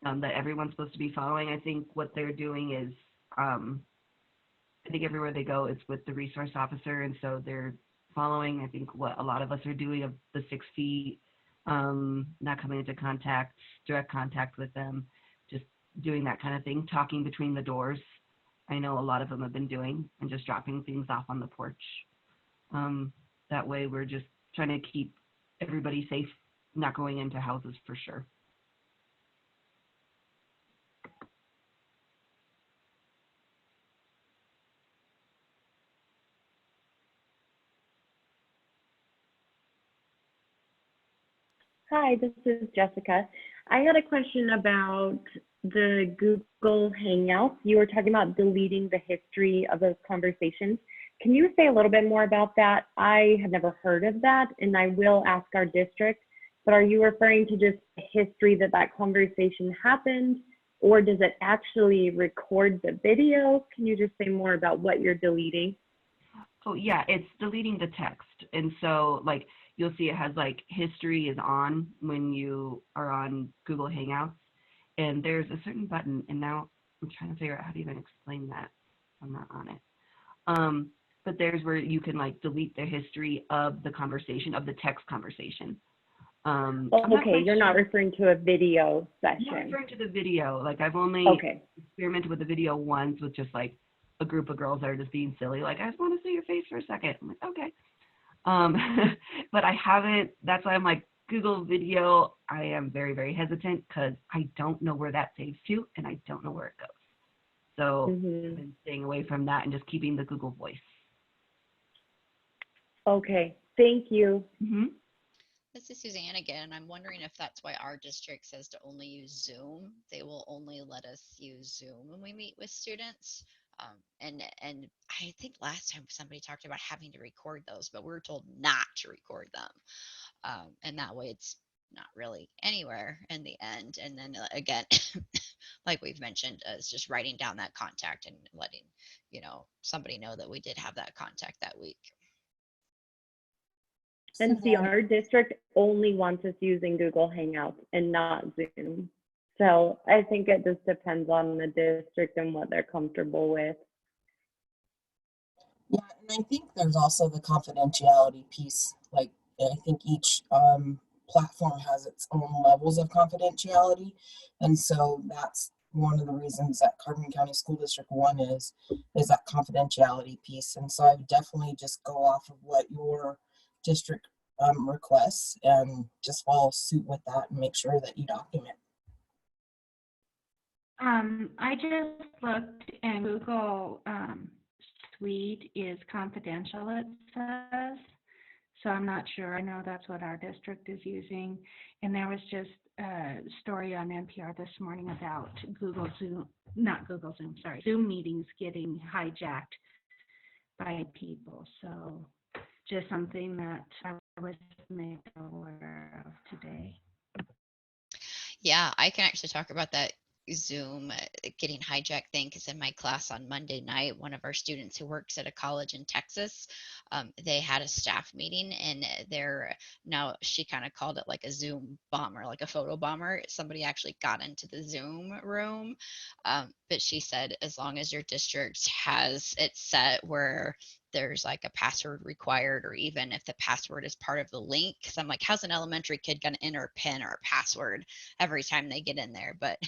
that everyone's supposed to be following. I think what they're doing is, I think everywhere they go, it's with the resource officer, and so they're following, I think, what a lot of us are doing, of the 6 feet, not coming into direct contact with them, just doing that kind of thing, talking between the doors. I know a lot of them have been doing, and just dropping things off on the porch. That way we're just trying to keep everybody safe, not going into houses for sure. Hi, this is Jessica. I had a question about the Google Hangouts. You were talking about deleting the history of those conversations. Can you say a little bit more about that? I have never heard of that, and I will ask our district, but are you referring to just the history that that conversation happened, or does it actually record the video? Can you just say more about what you're deleting? Oh yeah, it's deleting the text. And so like you'll see it has like history is on when you are on Google Hangouts, and there's a certain button, and now I'm trying to figure out how to even explain that. I'm not on it. But there's where you can like delete the history of the conversation, of the text conversation. Okay, you're not referring to a video session. I'm not referring to the video. Like I've only experimented with the video once with just like a group of girls that are just being silly. Like, I just want to see your face for a second. I'm like, okay. But I haven't, that's why I'm like, Google video, I am very, very hesitant because I don't know where that saves to and I don't know where it goes. So I've been staying away from that and just keeping the Google Voice. Okay, thank you. This is Suzanne again. I'm wondering if that's why our district says to only use Zoom. They will only let us use Zoom when we meet with students. And I think last time somebody talked about having to record those, but we were told not to record them. And that way it's not really anywhere in the end. And then again, like we've mentioned, it's just writing down that contact and letting, somebody know that we did have that contact that week. And see, our district only wants us using Google Hangouts and not Zoom. So I think it just depends on the district and what they're comfortable with. Yeah, and I think there's also the confidentiality piece. Like, I think each platform has its own levels of confidentiality. And so that's one of the reasons that Carbon County School District 1 is that confidentiality piece. And so I would definitely just go off of what your district requests and just follow suit with that and make sure that you document. I just looked and Google Suite is confidential, it says. So I'm not sure. I know that's what our district is using. And there was just a story on NPR this morning about Zoom meetings getting hijacked by people. So just something that I was made aware of today. Yeah, I can actually talk about that Zoom getting hijacked thing, because in my class on Monday night, one of our students who works at a college in Texas, they had a staff meeting, and now she kind of called it like a Zoom bomber, like a photo bomber. Somebody actually got into the Zoom room, but she said as long as your district has it set where there's like a password required, or even if the password is part of the link, because I'm like, how's an elementary kid going to enter a PIN or a password every time they get in there? But I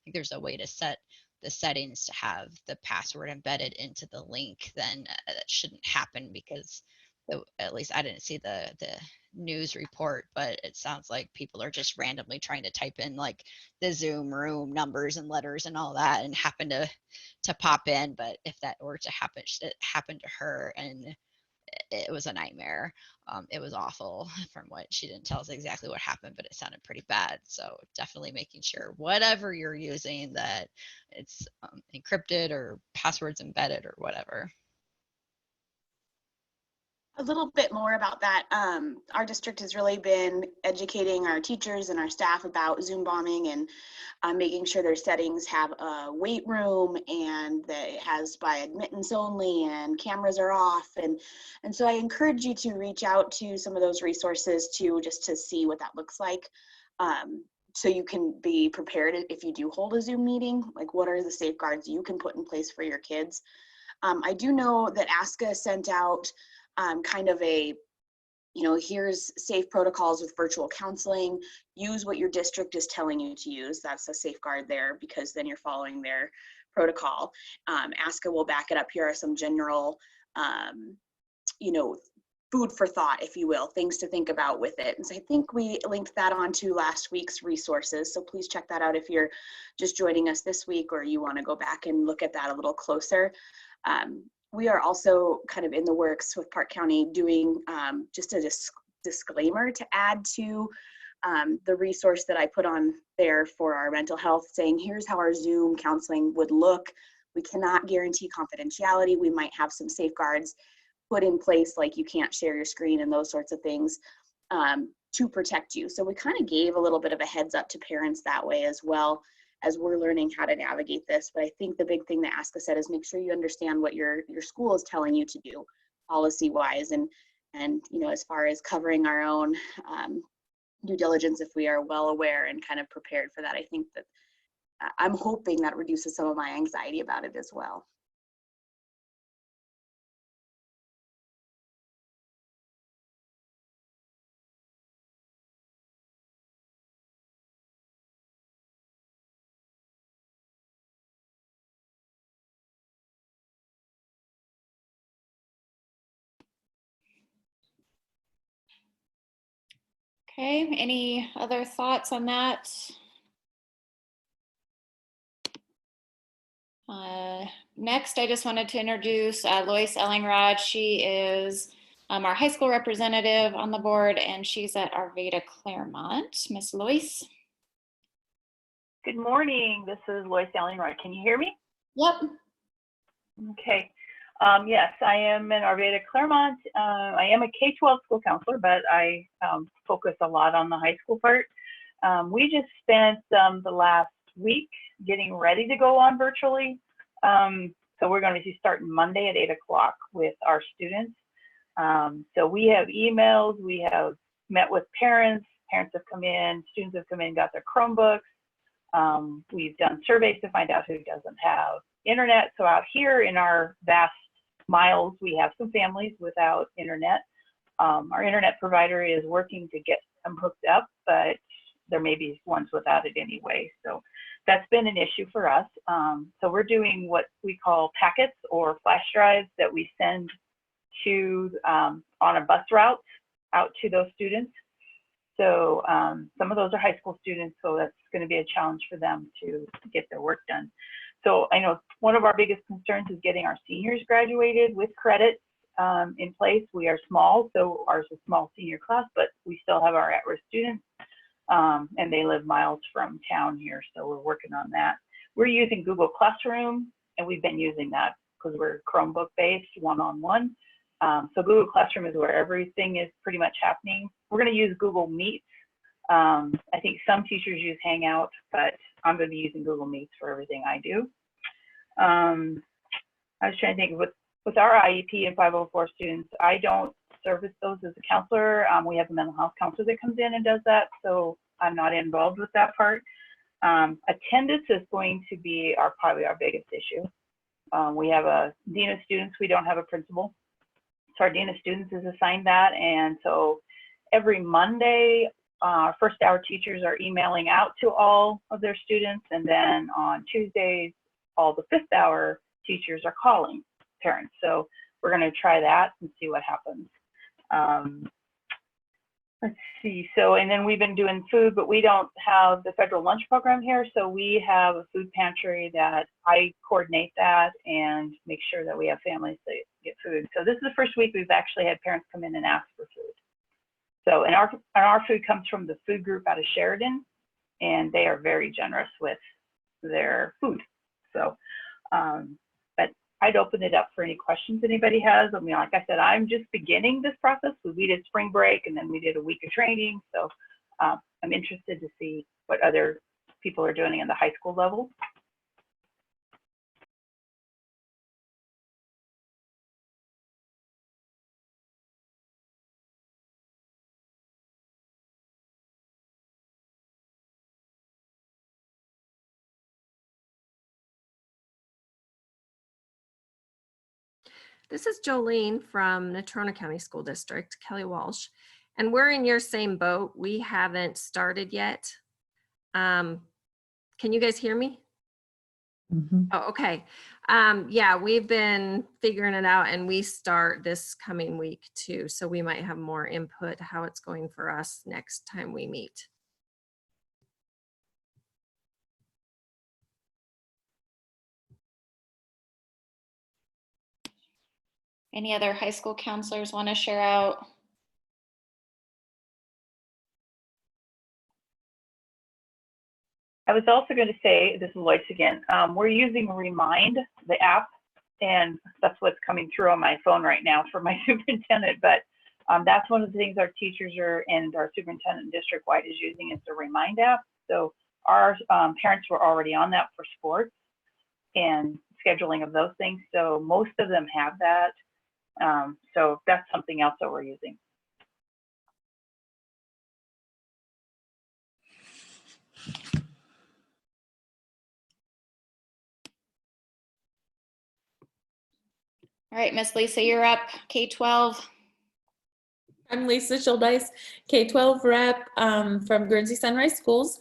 think there's a way to set the settings to have the password embedded into the link. Then that shouldn't happen, because at least I didn't see the news report, but it sounds like people are just randomly trying to type in like the Zoom room numbers and letters and all that and happen to pop in. But if that were to happen, it happened to her, and it was a nightmare. It was awful. From what she didn't tell us exactly what happened, but it sounded pretty bad. So definitely making sure whatever you're using that it's encrypted or passwords embedded or whatever. A little bit more about that. Our district has really been educating our teachers and our staff about Zoom bombing and making sure their settings have a wait room and that it has by admittance only and cameras are off. And so I encourage you to reach out to some of those resources just to see what that looks like. So you can be prepared if you do hold a Zoom meeting, like what are the safeguards you can put in place for your kids. I do know that ASCA sent out kind of a, here's safe protocols with virtual counseling. Use what your district is telling you to use. That's a safeguard there, because then you're following their protocol. ASCA will back it up. Here are some general, food for thought, if you will, things to think about with it. And so I think we linked that onto last week's resources. So please check that out if you're just joining us this week or you want to go back and look at that a little closer. We are also kind of in the works with Park County doing just a disclaimer to add to the resource that I put on there for our mental health, saying here's how our Zoom counseling would look. We cannot guarantee confidentiality. We might have some safeguards put in place, like you can't share your screen and those sorts of things, to protect you. So we kind of gave a little bit of a heads up to parents that way as well, as we're learning how to navigate this. But I think the big thing that ASCA said is make sure you understand what your school is telling you to do policy wise, and as far as covering our own due diligence, if we are well aware and kind of prepared for that. I think that I'm hoping that reduces some of my anxiety about it as well. Okay, any other thoughts on that? Next, I just wanted to introduce Lois Ellingrod. She is our high school representative on the board, and she's at Arvada Claremont. Miss Lois. Good morning. This is Lois Ellingrod. Can you hear me? Yep. Okay. Yes, I am in Arvada Claremont. I am a K-12 school counselor, but I focus a lot on the high school part. We just spent the last week getting ready to go on virtually. So we're going to be starting Monday at 8 o'clock with our students. So we have emails, we have met with parents have come in, students have come in, got their Chromebooks. We've done surveys to find out who doesn't have internet. So out here in our vast miles, we have some families without internet. Our internet provider is working to get them hooked up, but there may be ones without it anyway. So that's been an issue for us. So we're doing what we call packets or flash drives that we send to on a bus route out to those students. So some of those are high school students, so that's going to be a challenge for them to get their work done. So I know one of our biggest concerns is getting our seniors graduated with credits in place. We are small, so ours is a small senior class, but we still have our at-risk students, and they live miles from town here, so we're working on that. We're using Google Classroom, and we've been using that because we're Chromebook-based, one-on-one. So Google Classroom is where everything is pretty much happening. We're going to use Google Meet. I think some teachers use Hangout, but I'm going to be using Google Meets for everything I do. I was trying to think, with our IEP and 504 students, I don't service those as a counselor. We have a mental health counselor that comes in and does that, so I'm not involved with that part. Attendance is going to be probably our biggest issue. We have a dean of students. We don't have a principal. So our dean of students is assigned that, and so every Monday, first hour teachers are emailing out to all of their students, and then on Tuesdays, all the fifth hour teachers are calling parents. So we're going to try that and see what happens. Let's see. So, and then we've been doing food, but we don't have the federal lunch program here. So we have a food pantry that I coordinate that and make sure that we have families that get food. So this is the first week we've actually had parents come in and ask for food. So, and our food comes from the food group out of Sheridan, and they are very generous with their food. So, but I'd open it up for any questions anybody has. I mean, like I said, I'm just beginning this process. We did spring break, and then we did a week of training. So I'm interested to see what other people are doing in the high school level. This is Jolene from Natrona County School District, Kelly Walsh, and we're in your same boat. We haven't started yet. Can you guys hear me? Oh, okay. Yeah, we've been figuring it out, and we start this coming week too. So we might have more input how it's going for us next time we meet. Any other high school counselors want to share out? I was also going to say, this is Lois again, we're using Remind, the app, and that's what's coming through on my phone right now for my superintendent. But that's one of the things our teachers and our superintendent district-wide is using, is the Remind app. So our parents were already on that for sports and scheduling of those things. So most of them have that. So that's something else that we're using. All right, Miss Lisa, you're up. K-12. I'm Lisa Schuldeis, K-12 rep from Guernsey Sunrise Schools,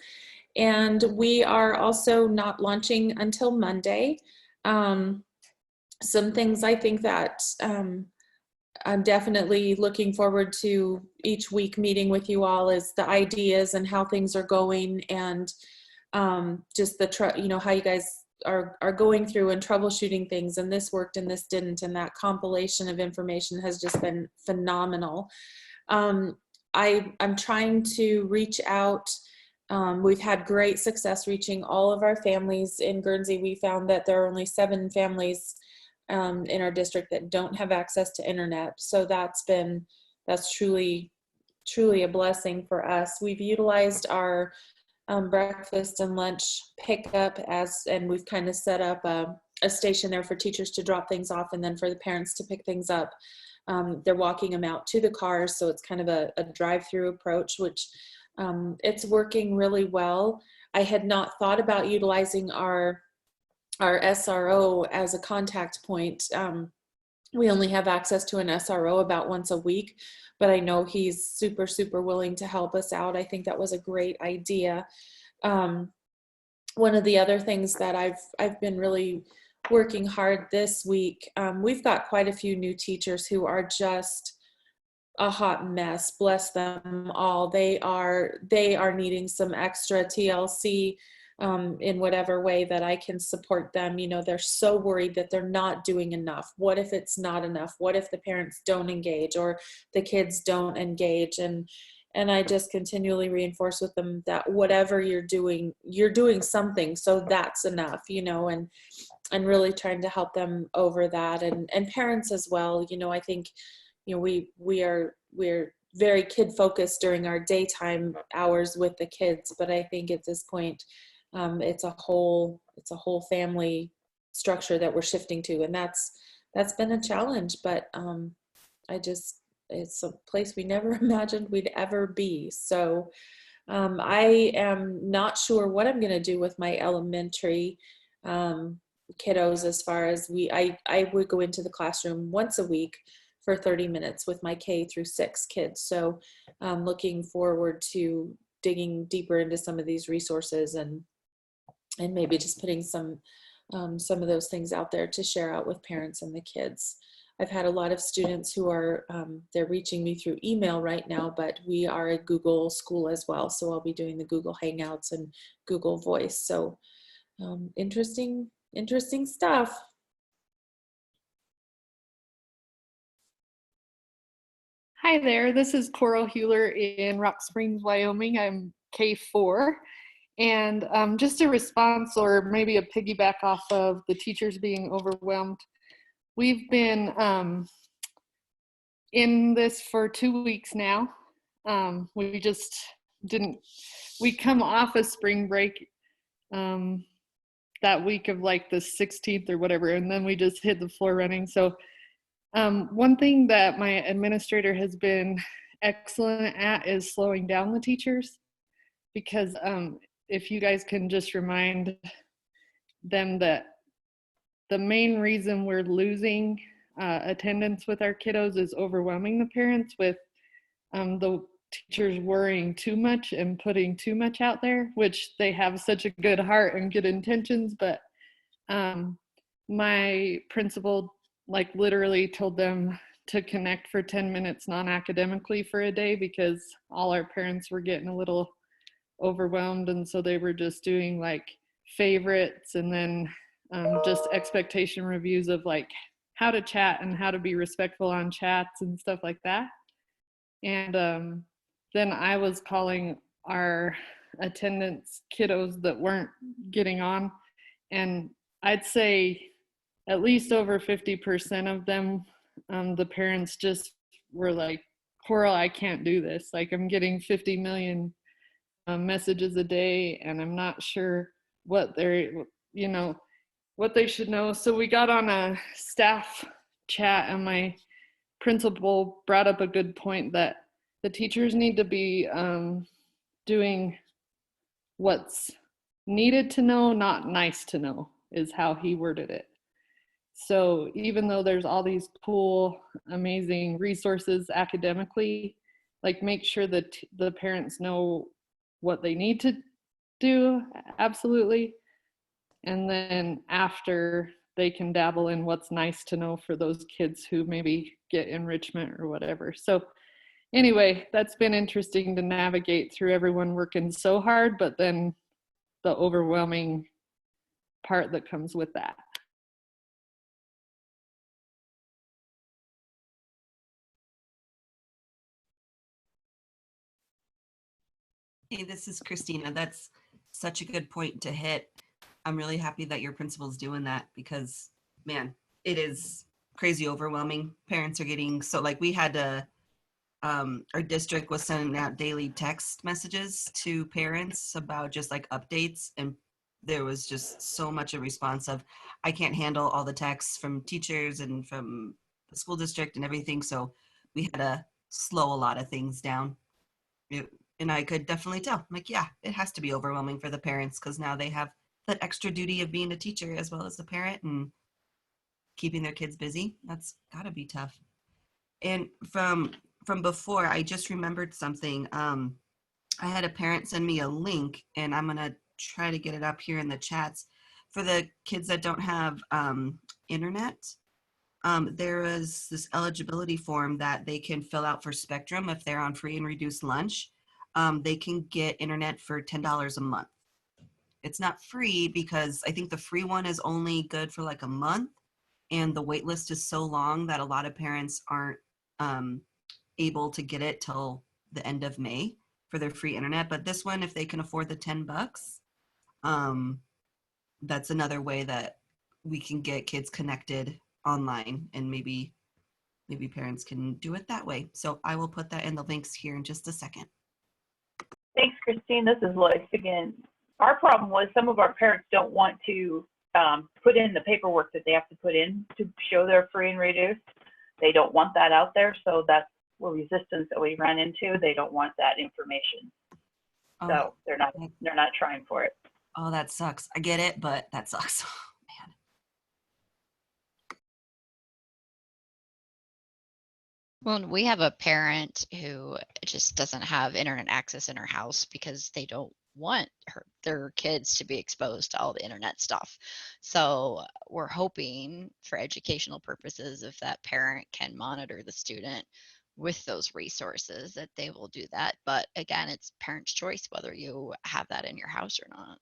and we are also not launching until Monday. Some things I think that I'm definitely looking forward to each week meeting with you all is the ideas and how things are going, and just the how you guys are going through and troubleshooting things, and this worked and this didn't, and that compilation of information has just been phenomenal. I'm trying to reach out. We've had great success reaching all of our families in Guernsey. We found that there are only 7 families in our district that don't have access to internet. So that's truly a blessing for us. We've utilized our breakfast and lunch pickup and we've kind of set up a station there for teachers to drop things off and then for the parents to pick things up. They're walking them out to the cars, so it's kind of a drive-through approach, which it's working really well. I had not thought about utilizing our SRO as a contact point. We only have access to an SRO about once a week, but I know he's super, super willing to help us out. I think that was a great idea. One of the other things that I've been really working hard this week, we've got quite a few new teachers who are just a hot mess. Bless them all. They are needing some extra TLC in whatever way that I can support them. They're so worried that they're not doing enough. What if it's not enough? What if the parents don't engage or the kids don't engage? And I just continually reinforce with them that whatever you're doing something, so that's enough, and really trying to help them over that, and parents as well. I think we're very kid focused during our daytime hours with the kids, but I think at this point it's a whole family structure that we're shifting to, and that's been a challenge, but it's a place we never imagined we'd ever be. So I am not sure what I'm going to do with my elementary kiddos, as far as I would go into the classroom once a week for 30 minutes with my K through 6 kids. So I'm looking forward to digging deeper into some of these resources and maybe just putting some of those things out there to share out with parents and the kids. I've had a lot of students who are, they're reaching me through email right now, but we are a Google school as well. So I'll be doing the Google Hangouts and Google Voice. So interesting stuff. Hi there, this is Coral Hewler in Rock Springs, Wyoming. I'm K4. And just a response, or maybe a piggyback off of the teachers being overwhelmed. We've been in this for 2 weeks now. We come off of spring break that week of like the 16th or whatever, and then we just hit the floor running. So one thing that my administrator has been excellent at is slowing down the teachers, because if you guys can just remind them that the main reason we're losing attendance with our kiddos is overwhelming the parents with the teachers worrying too much and putting too much out there, which they have such a good heart and good intentions. But my principal literally told them to connect for 10 minutes non-academically for a day, because all our parents were getting a little overwhelmed, and so they were just doing favorites and then just expectation reviews of how to chat and how to be respectful on chats and stuff like that. And then I was calling our attendance kiddos that weren't getting on. And I'd say at least over 50% of them, the parents just were like, Coral, I can't do this. Like, I'm getting 50 million messages a day, and I'm not sure what they're, what they should know. So we got on a staff chat, and my principal brought up a good point that the teachers need to be doing what's needed to know, not nice to know, is how he worded it. So even though there's all these cool, amazing resources academically, like, make sure that the parents know what they need to do, absolutely. And then after, they can dabble in what's nice to know for those kids who maybe get enrichment or whatever. So anyway, that's been interesting to navigate through everyone working so hard, but then the overwhelming part that comes with that. Hey, this is Christina. That's such a good point to hit. I'm really happy that your principal's doing that, because, man, it is crazy overwhelming. Parents are getting so, like, we had to, our district was sending out daily text messages to parents about just like updates, and there was just so much a response of, I can't handle all the texts from teachers and from the school district and everything. So we had to slow a lot of things down. And I could definitely tell, I'm like, yeah, it has to be overwhelming for the parents, because now they have that extra duty of being a teacher as well as the parent and keeping their kids busy. That's gotta be tough. And from before, I just remembered something. I had a parent send me a link, and I'm gonna try to get it up here in the chats. For the kids that don't have internet, there is this eligibility form that they can fill out for Spectrum if they're on free and reduced lunch. They can get internet for $10 a month. It's not free, because I think the free one is only good for like a month, and the wait list is so long that a lot of parents aren't able to get it till the end of May for their free internet. But this one, if they can afford the $10, that's another way that we can get kids connected online, and maybe parents can do it that way. So I will put that in the links here in just a second. Thanks, Christine. This is Lois again. Our problem was some of our parents don't want to put in the paperwork that they have to put in to show they're free and reduced. They don't want that out there, so that's the resistance that we run into. They don't want that information, so they're not trying for it. Oh, that sucks. I get it, but that sucks. Man. Well, we have a parent who just doesn't have internet access in her house because they don't want their kids to be exposed to all the internet stuff. So we're hoping, for educational purposes, if that parent can monitor the student with those resources, that they will do that. But again, it's parents' choice whether you have that in your house or not.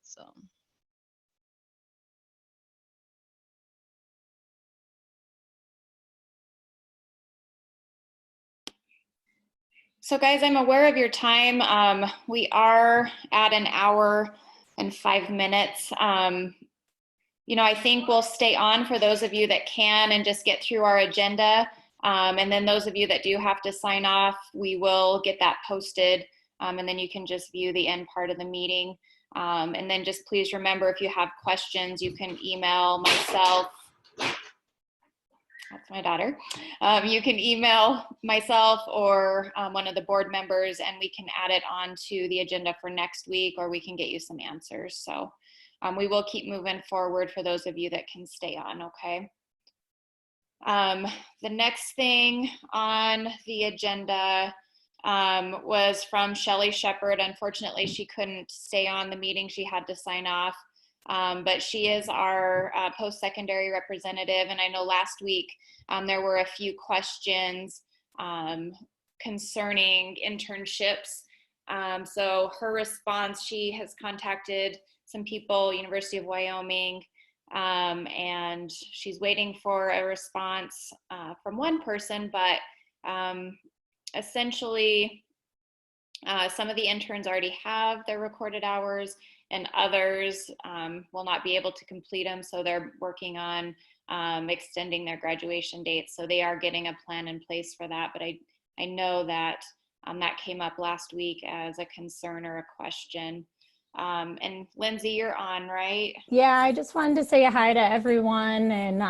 So guys, I'm aware of your time. We are at an hour and 5 minutes. I think we'll stay on for those of you that can and just get through our agenda. And then those of you that do have to sign off, we will get that posted. And then you can just view the end part of the meeting. And then just please remember, if you have questions, you can email myself. That's my daughter. You can email myself or one of the board members, and we can add it onto the agenda for next week, or we can get you some answers. So we will keep moving forward for those of you that can stay on, okay? The next thing on the agenda was from Shelly Shepard. Unfortunately, she couldn't stay on the meeting. She had to sign off. But she is our post-secondary representative, and I know last week there were a few questions concerning internships. So her response, she has contacted some people, University of Wyoming, and she's waiting for a response from one person, but essentially Some of the interns already have their recorded hours, and others will not be able to complete them, so they're working on extending their graduation dates. So they are getting a plan in place for that, but I know that that came up last week as a concern or a question. And Lindsay, you're on, right? Yeah, I just wanted to say hi to everyone, and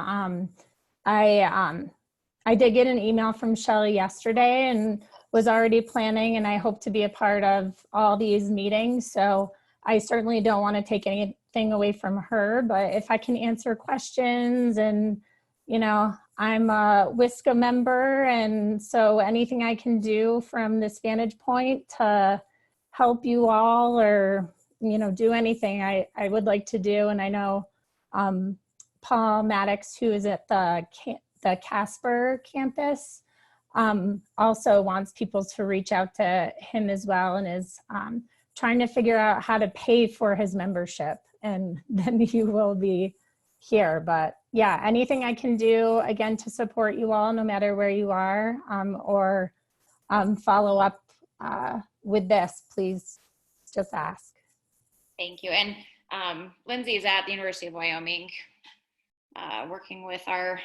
I did get an email from Shelly yesterday and was already planning, and I hope to be a part of all these meetings. So I certainly don't want to take anything away from her, but if I can answer questions, and you know, I'm a WISCA member, and so anything I can do from this vantage point to help you all, or you know, do anything I would like to do. And I know Paul Maddox, who is at the Casper campus, also wants people to reach out to him as well, and is trying to figure out how to pay for his membership, and then you will be here. But yeah, anything I can do, again, to support you all, no matter where you are, or follow up with this, please just ask. Thank you. And Lindsay is at the University of Wyoming, working with our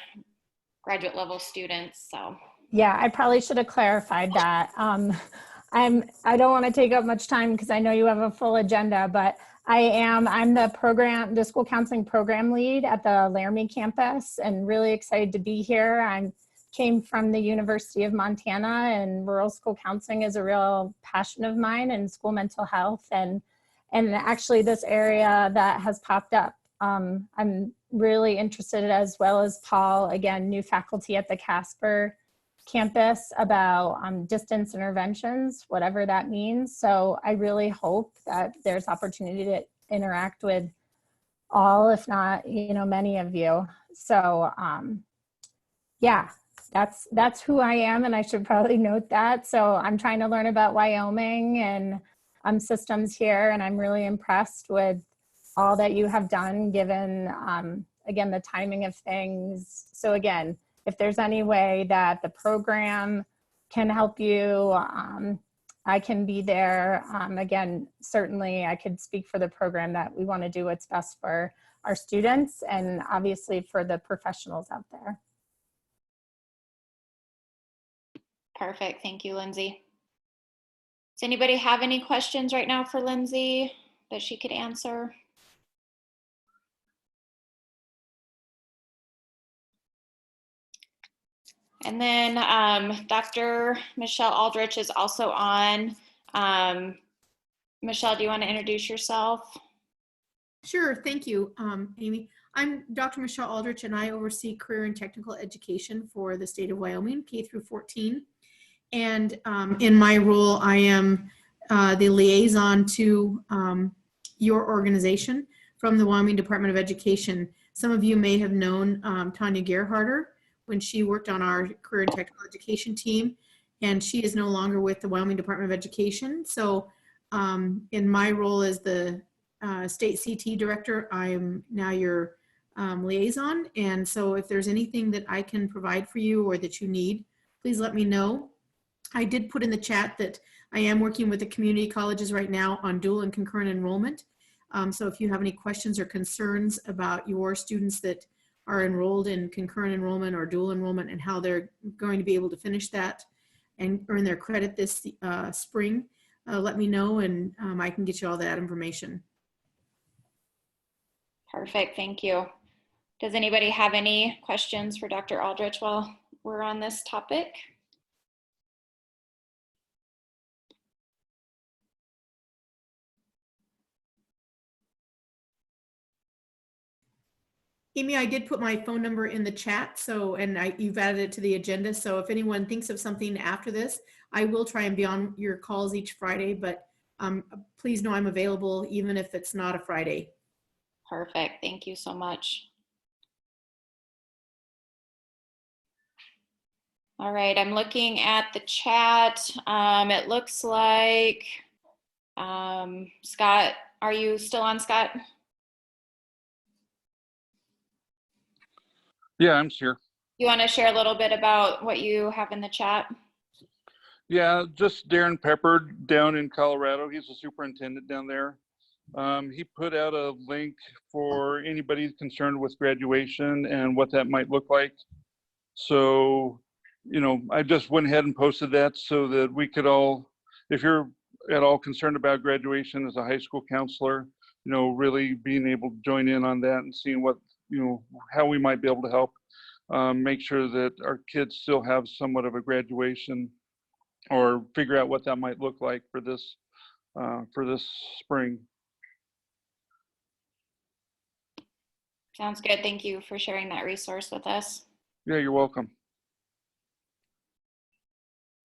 graduate level students. So yeah, I probably should have clarified that. I don't want to take up much time because I know you have a full agenda, but I'm the school counseling program lead at the Laramie campus, and really excited to be here. I came from the University of Montana, and rural school counseling is a real passion of mine, and school mental health, and actually this area that has popped up. I'm really interested, as well as Paul, again, new faculty at the Casper campus, about distance interventions, whatever that means. So I really hope that there's opportunity to interact with all, if not, you know, many of you. So yeah, that's who I am, and I should probably note that. So I'm trying to learn about Wyoming and systems here, and I'm really impressed with all that you have done, given again, the timing of things. So again, if there's any way that the program can help you, I can be there. Again, certainly I could speak for the program that we want to do what's best for our students, and obviously for the professionals out there. perfect. Thank you, Lindsay. Does anybody have any questions right now for Lindsay that she could answer? And then Dr. Michelle Aldrich is also on. Michelle, do you want to introduce yourself? Sure, thank you, Amy. I'm Dr. Michelle Aldrich, and I oversee career and technical education for the state of Wyoming, K through 14. And in my role, I am the liaison to your organization from the Wyoming Department of Education. Some of you may have known Tanya Gerharder when she worked on our career and technical education team, and she is no longer with the Wyoming Department of Education. So in my role as the state CT director, I'm now your liaison. And so if there's anything that I can provide for you or that you need, please let me know. I did put in the chat that I am working with the community colleges right now on dual and concurrent enrollment. So if you have any questions or concerns about your students that are enrolled in concurrent enrollment or dual enrollment and how they're going to be able to finish that and earn their credit this spring, let me know, and I can get you all that information. Perfect, thank you. Does anybody have any questions for Dr. Aldrich while we're on this topic? Amy, I did put my phone number in the chat, so, and you've added it to the agenda. So if anyone thinks of something after this, I will try and be on your calls each Friday, but please know I'm available even if it's not a Friday. Perfect, thank you so much. All right, I'm looking at the chat. It looks like, Scott, are you still on, Scott? Yeah, I'm here. You want to share a little bit about what you have in the chat? Yeah, just Darren Pepper down in Colorado. He's a superintendent down there. He put out a link for anybody concerned with graduation and what that might look like. So, you know, I just went ahead and posted that so that we could all, if you're at all concerned about graduation as a high school counselor, you know, really being able to join in on that and seeing what, you know, how we might be able to help make sure that our kids still have somewhat of a graduation, or figure out what that might look like for this spring. Sounds good. Thank you for sharing that resource with us. Yeah, you're welcome.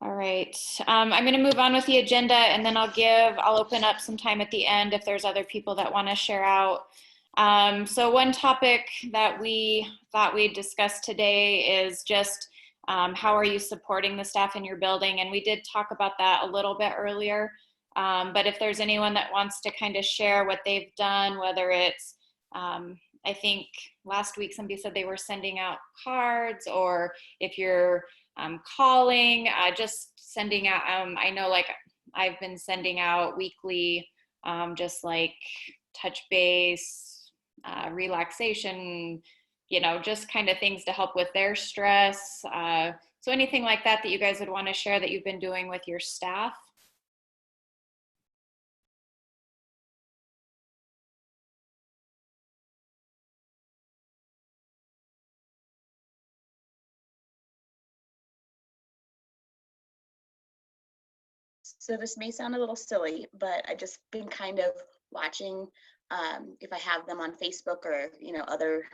All right, I'm going to move on with the agenda, and then I'll open up some time at the end if there's other people that want to share out. So one topic that we thought we'd discuss today is just how are you supporting the staff in your building? And we did talk about that a little bit earlier, but if there's anyone that wants to kind of share what they've done, whether it's, I think last week somebody said they were sending out cards, or if you're calling, just sending out, I know like I've been sending out weekly, just like touch base, relaxation, you know, just kind of things to help with their stress. So anything like that that you guys would want to share that you've been doing with your staff? So this may sound a little silly, but I've just been kind of watching if I have them on Facebook or, you know, other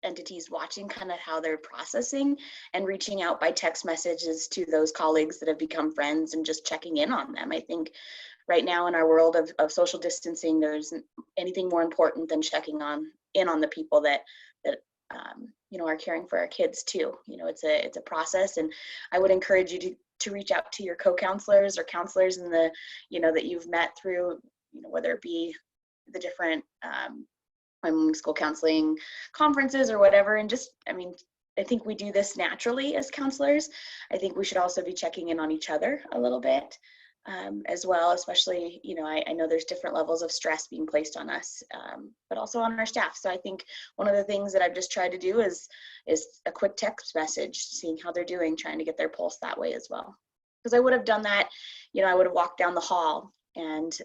entities, watching kind of how they're processing and reaching out by text messages to those colleagues that have become friends and just checking in on them. I think right now in our world of social distancing, there's anything more important than checking in on the people that you know, are caring for our kids too. You know, it's a process, and I would encourage you to reach out to your co-counselors or counselors in the, you know, that you've met through, you know, whether it be the different school counseling conferences or whatever. And just, I mean, I think we do this naturally as counselors. I think we should also be checking in on each other a little bit as well, especially, you know, I know there's different levels of stress being placed on us, but also on our staff. So I think one of the things that I've just tried to do is a quick text message, seeing how they're doing, trying to get their pulse that way as well. Because I would have done that, you know, I would have walked down the hall and,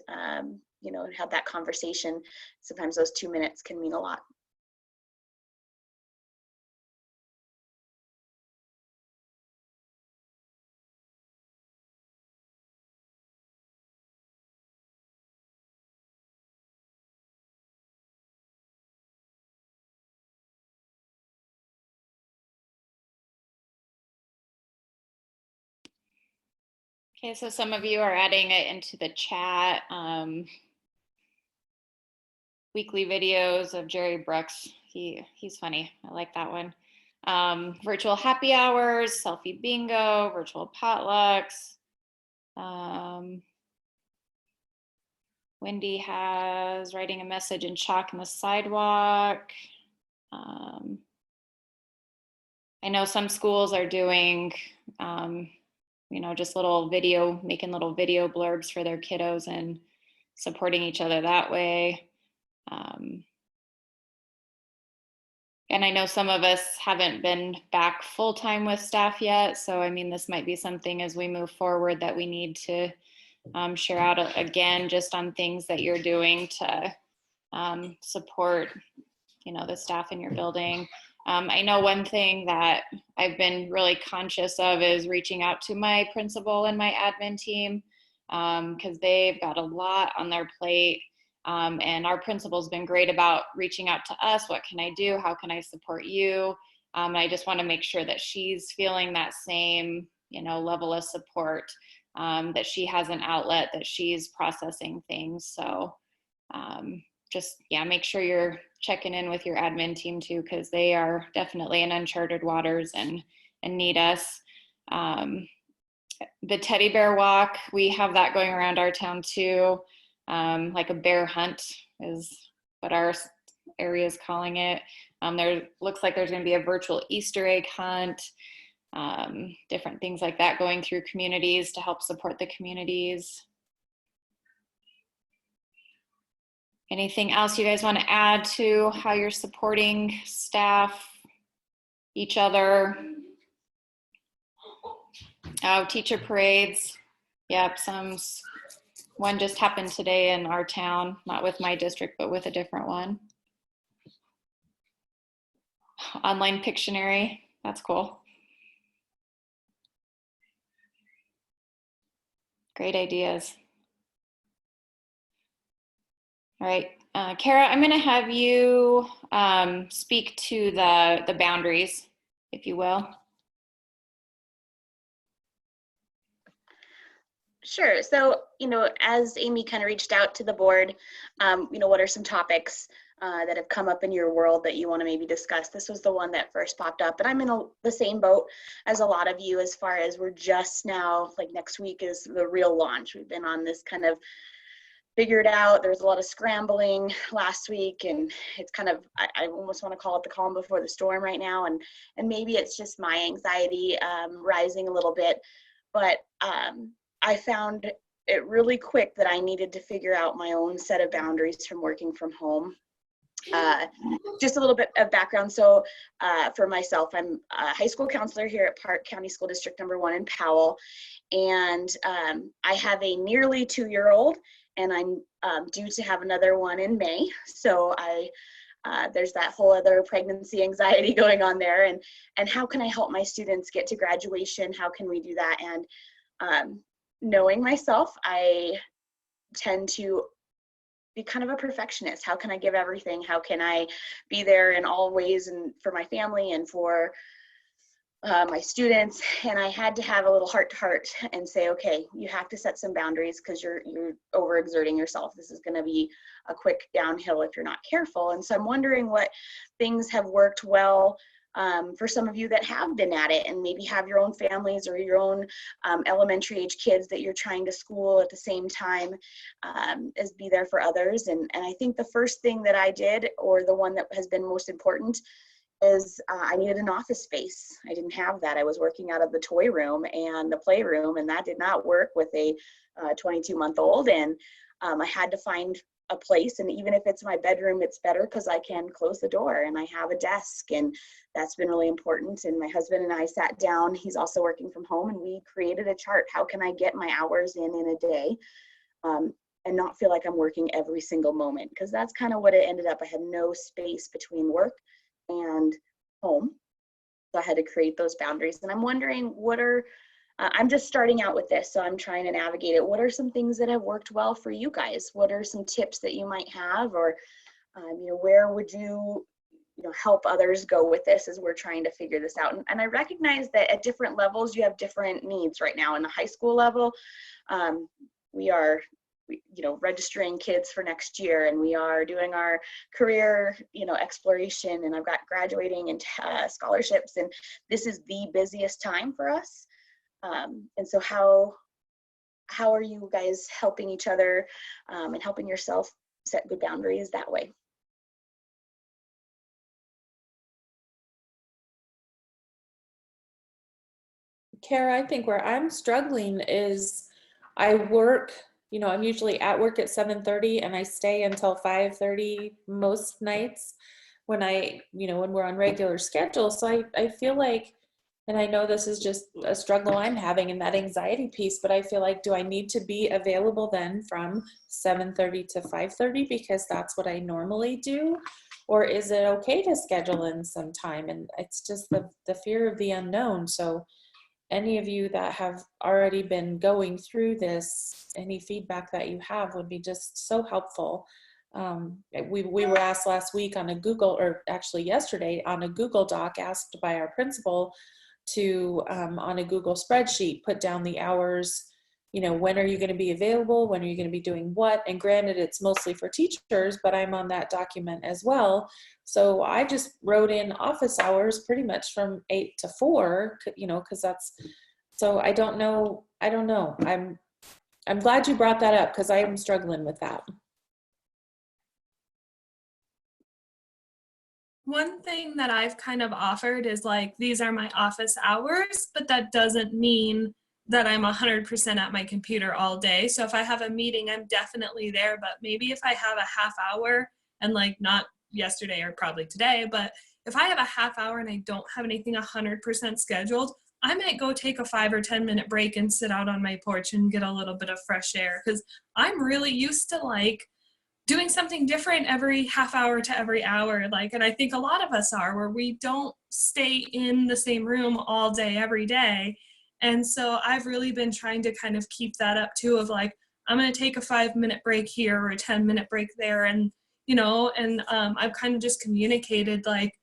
you know, had that conversation. Sometimes those 2 minutes can mean a lot. Okay, so some of you are adding it into the chat. Weekly videos of Jerry Brooks. He's funny. I like that one. Virtual happy hours, selfie bingo, virtual potlucks. Wendy has writing a message in chalk on the sidewalk. I know some schools are doing, you know, just making little video blurbs for their kiddos and supporting each other that way. And I know some of us haven't been back full-time with staff yet. So, I mean, this might be something as we move forward that we need to share out again, just on things that you're doing to support, you know, the staff in your building. I know one thing that I've been really conscious of is reaching out to my principal and my admin team, because they've got a lot on their plate. And our principal's been great about reaching out to us. What can I do? How can I support you? And I just want to make sure that she's feeling that same, you know, level of support, that she has an outlet, that she's processing things. So just, yeah, make sure you're checking in with your admin team too, because they are definitely in uncharted waters and need us. The teddy bear walk, we have that going around our town too. Like a bear hunt is what our area is calling it. There looks like there's going to be a virtual Easter egg hunt. different things like that, going through communities to help support the communities. Anything else you guys want to add to how you're supporting staff, each other? Oh, teacher parades. Yep, one just happened today in our town, not with my district, but with a different one. Online Pictionary, that's cool. Great ideas. All right, Kara, I'm going to have you speak to the boundaries, if you will. Sure. So, as Amy kind of reached out to the board, what are some topics that have come up in your world that you want to maybe discuss? This was the one that first popped up, and I'm in the same boat as a lot of you as far as we're just now, like next week is the real launch. We've been on this kind of figured out. There's a lot of scrambling last week, and it's kind of, I almost want to call it the calm before the storm right now. And maybe it's just my anxiety rising a little bit, but I found it really quick that I needed to figure out my own set of boundaries from working from home. Just a little bit of background. So for myself, I'm a high school counselor here at Park County School District number 1 in Powell. And I have a nearly 2-year-old, and I'm due to have another one in May. So there's that whole other pregnancy anxiety going on there. And how can I help my students get to graduation? How can we do that? And knowing myself, I tend to be kind of a perfectionist. How can I give everything? How can I be there in all ways and for my family and for my students? And I had to have a little heart to heart and say, okay, you have to set some boundaries because you're overexerting yourself. This is going to be a quick downhill if you're not careful. And so I'm wondering what things have worked well for some of you that have been at it and maybe have your own families or your own elementary age kids that you're trying to school at the same time as be there for others. And I think the first thing that I did, or the one that has been most important, is I needed an office space. I didn't have that. I was working out of the toy room and the playroom, and that did not work with a 22-month-old. And I had to find a place, and even if it's my bedroom, it's better because I can close the door and I have a desk, and that's been really important. And my husband and I sat down, he's also working from home, and we created a chart. How can I get my hours in a day and not feel like I'm working every single moment? Because that's kind of what it ended up. I had no space between work and home, so I had to create those boundaries. And I'm wondering, what are I'm just starting out with this, so I'm trying to navigate it. What are some things that have worked well for you guys? What are some tips that you might have, or where would you help others go with this as we're trying to figure this out? And I recognize that at different levels you have different needs. Right now in the high school level, we are registering kids for next year, and we are doing our career exploration, and I've got graduating and scholarships, and this is the busiest time for us. And so how are you guys helping each other and helping yourself set good boundaries that way? Kara, I think where I'm struggling is I work, I'm usually at work at 7:30 and I stay until 5:30 most nights when when we're on regular schedule. So I feel like, and I know this is just a struggle I'm having in that anxiety piece, but I feel like, do I need to be available then from 7:30 to 5:30 because that's what I normally do? Or is it okay to schedule in some time? And it's just the fear of the unknown. So any of you that have already been going through this, any feedback that you have would be just so helpful. We were asked last week on a Google, or actually yesterday on a Google Doc, asked by our principal to, on a Google spreadsheet, put down the hours, when are you going to be available? When are you going to be doing what? And granted, it's mostly for teachers, but I'm on that document as well. So I just wrote in office hours pretty much from 8 to 4, because that's, so I don't know. I'm glad you brought that up because I am struggling with that. One thing that I've kind of offered is like, these are my office hours, but that doesn't mean that I'm 100% at my computer all day. So if I have a meeting, I'm definitely there, but maybe if I have a half hour and like not yesterday or probably today, but if I have a half hour and I don't have anything 100% scheduled, I might go take a 5 or 10 minute break and sit out on my porch and get a little bit of fresh air. Cause I'm really used to like doing something different every half hour to every hour. Like, and I think a lot of us are, where we don't stay in the same room all day, every day. And so I've really been trying to kind of keep that up too, of like, I'm going to take a 5-minute break here or a 10-minute break there. And, you know, and I've kind of just communicated like,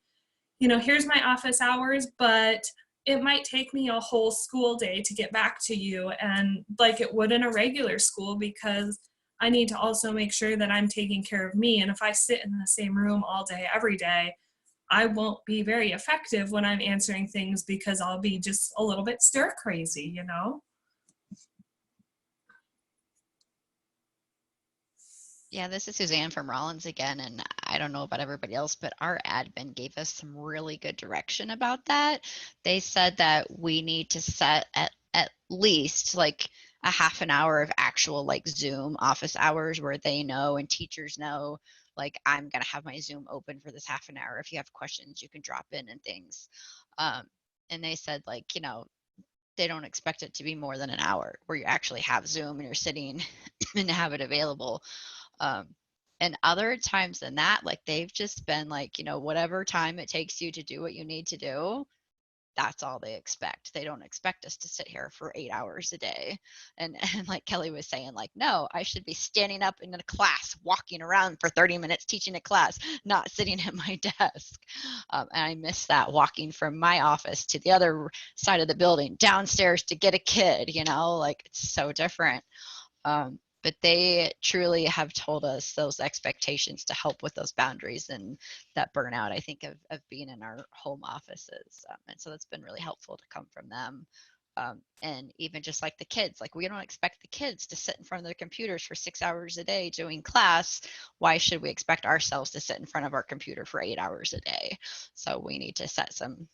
you know, here's my office hours, but it might take me a whole school day to get back to you, and like it would in a regular school, because I need to also make sure that I'm taking care of me. And if I sit in the same room all day, every day, I won't be very effective when I'm answering things, because I'll be just a little bit stir crazy, you know? Yeah, this is Suzanne from Rollins again, and I don't know about everybody else, but our admin gave us some really good direction about that. They said that we need to set at least like a half an hour of actual like Zoom office hours where they know and teachers know, like, I'm gonna have my Zoom open for this half an hour. If you have questions, you can drop in and things. And they said, like, you know, they don't expect it to be more than an hour where you actually have Zoom and you're sitting and have it available. And other times than that, like, they've just been like, you know, whatever time it takes you to do what you need to do, that's all they expect. They don't expect us to sit here for 8 hours a day. And like Kelly was saying, like, no, I should be standing up in a class, walking around for 30 minutes teaching a class, not sitting at my desk. And I miss that, walking from my office to the other side of the building, downstairs to get a kid, you know, like, it's so different. But they truly have told us those expectations to help with those boundaries and that burnout, I think, of being in our home offices. And so that's been really helpful to come from them. And even just like the kids, like, we don't expect the kids to sit in front of their computers for 6 hours a day doing class. Why should we expect ourselves to sit in front of our computer for 8 hours a day? So we need to set some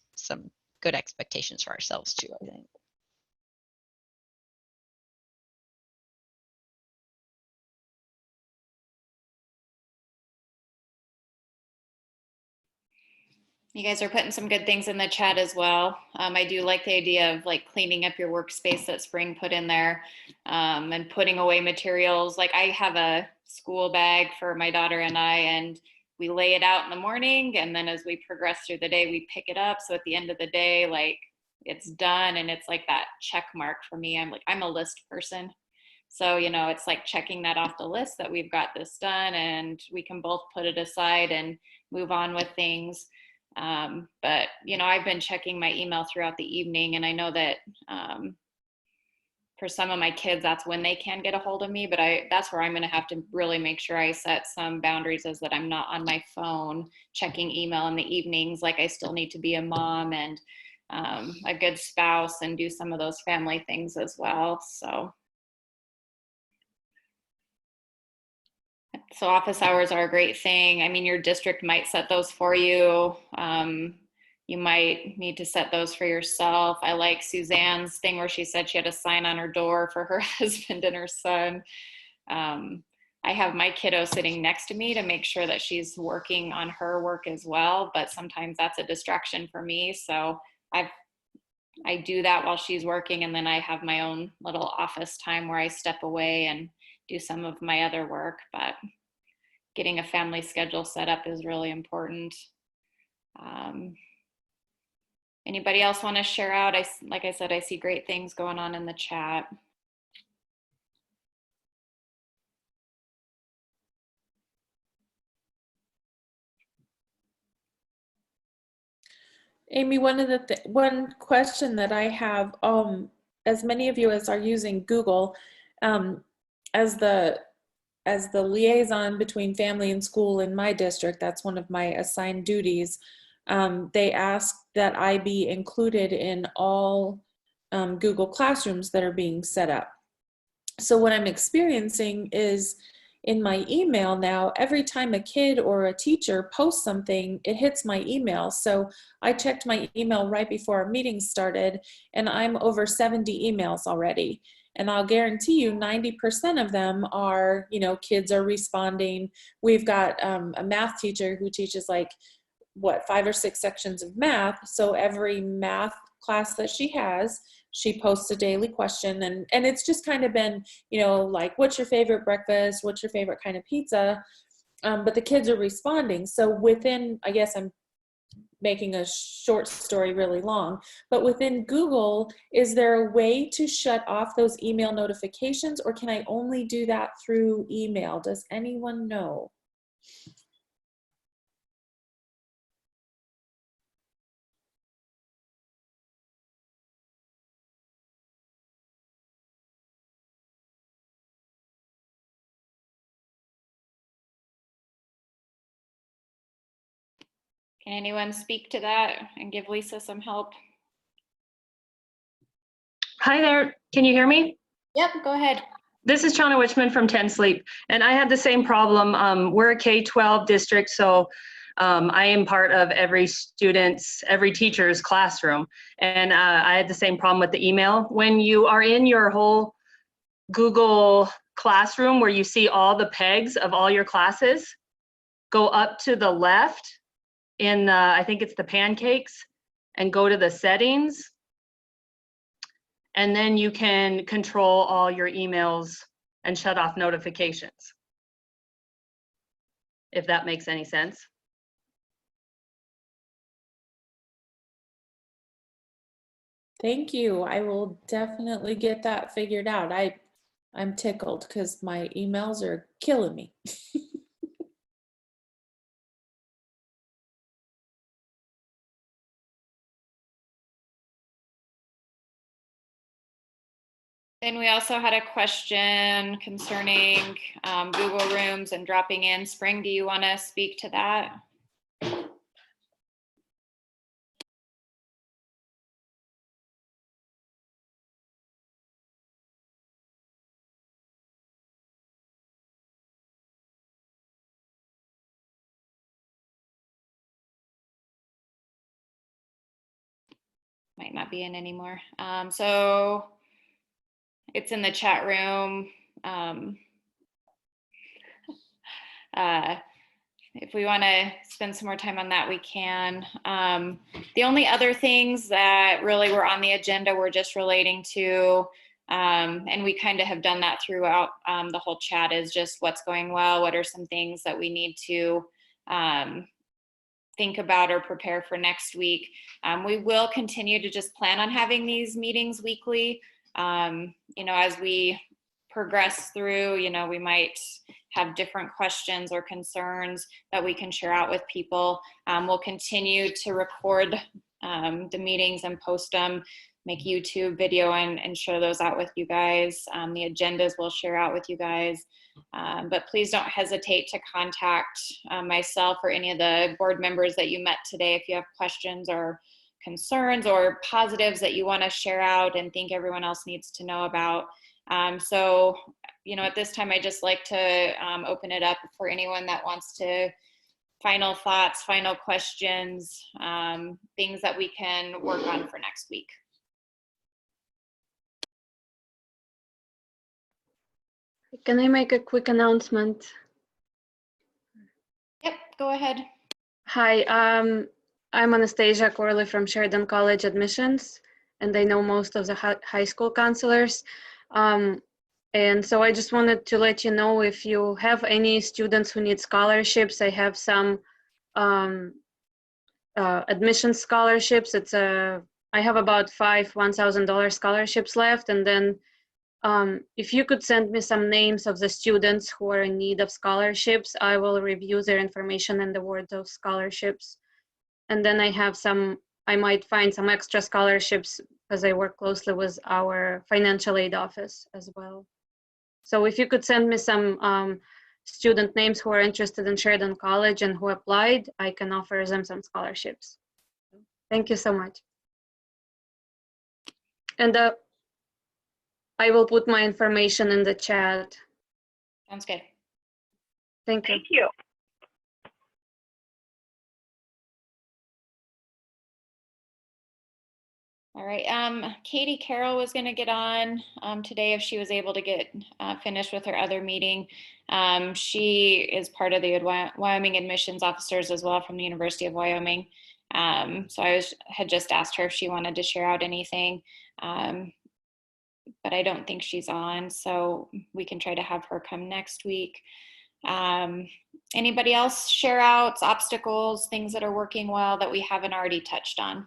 good expectations for ourselves too, I think. You guys are putting some good things in the chat as well. I do like the idea of like cleaning up your workspace that Spring put in there, and putting away materials. Like, I have a school bag for my daughter and I, and we lay it out in the morning, and then as we progress through the day, we pick it up. So at the end of the day, like, it's done, and it's like that check mark for me. I'm a list person. So, you know, it's like checking that off the list that we've got this done, and we can both put it aside and move on with things. But, you know, I've been checking my email throughout the evening, and I know that for some of my kids, that's when they can get a hold of me, but that's where I'm going to have to really make sure I set some boundaries, is that I'm not on my phone checking email in the evenings. Like, I still need to be a mom and a good spouse and do some of those family things as well. So office hours are a great thing. I mean, your district might set those for you. You might need to set those for yourself. I like Suzanne's thing where she said she had a sign on her door for her husband and her son. I have my kiddo sitting next to me to make sure that she's working on her work as well, but sometimes that's a distraction for me. So I do that while she's working, and then I have my own little office time where I step away and do some of my other work. But getting a family schedule set up is really important. Anybody else want to share out? Like I said, I see great things going on in the chat. Amy, one question that I have, as many of you as are using Google, as the liaison between family and school in my district, that's one of my assigned duties. They ask that I be included in all Google Classrooms that are being set up. So what I'm experiencing is in my email now, every time a kid or a teacher posts something, it hits my email. So I checked my email right before our meeting started, and I'm over 70 emails already. And I'll guarantee you 90% of them are, you know, kids are responding. We've got a math teacher who teaches like, what, 5 or 6 sections of math. So every math class that she has, she posts a daily question, and it's just kind of been, you know, like, what's your favorite breakfast? What's your favorite kind of pizza? But the kids are responding. So within, I guess I'm making a short story really long, but within Google, is there a way to shut off those email notifications, or can I only do that through email? Does anyone know? Can anyone speak to that and give Lisa some help? Hi there, can you hear me? Yep, go ahead. This is Chana Wichman from 10 Sleep, and I had the same problem. We're a K-12 district, so I am part of every teacher's classroom, and I had the same problem with the email. When you are in your whole Google Classroom where you see all the pegs of all your classes, go up to the left in, I think it's the pancakes, and go to the settings. And then you can control all your emails and shut off notifications, if that makes any sense. Thank you. I will definitely get that figured out. I'm tickled because my emails are killing me. Then we also had a question concerning Google Rooms and dropping in. Spring, do you want to speak to that? Might not be in anymore. So it's in the chat room. If we want to spend some more time on that, we can. The only other things that really were on the agenda were just relating to, and we kind of have done that throughout the whole chat, is just what's going well, what are some things that we need to think about or prepare for next week. We will continue to just plan on having these meetings weekly. You know, as we progress through, you know, we might have different questions or concerns that we can share out with people. We'll continue to record the meetings and post them, make YouTube video and share those out with you guys. The agendas we'll share out with you guys. But please don't hesitate to contact myself or any of the board members that you met today if you have questions or concerns or positives that you want to share out and think everyone else needs to know about. So, you know, at this time, I just like to open it up for anyone that wants to final thoughts, final questions, things that we can work on for next week. Can I make a quick announcement? Yep, go ahead. Hi, I'm Anastasia Corley from Sheridan College Admissions, and I know most of the high school counselors. And so I just wanted to let you know, if you have any students who need scholarships, I have some admission scholarships. I have about 5 $1,000 scholarships left, and then if you could send me some names of the students who are in need of scholarships, I will review their information and award those scholarships. And then I might find some extra scholarships because I work closely with our financial aid office as well. So if you could send me some student names who are interested in Sheridan College and who applied, I can offer them some scholarships. Thank you so much. And I will put my information in the chat. Sounds good. Thank you. Thank you. All right, Katie Carroll was gonna get on today if she was able to get finished with her other meeting. She is part of the Wyoming admissions officers as well from the University of Wyoming. So I had just asked her if she wanted to share out anything, but I don't think she's on, so we can try to have her come next week. Anybody else share outs, obstacles, things that are working well that we haven't already touched on?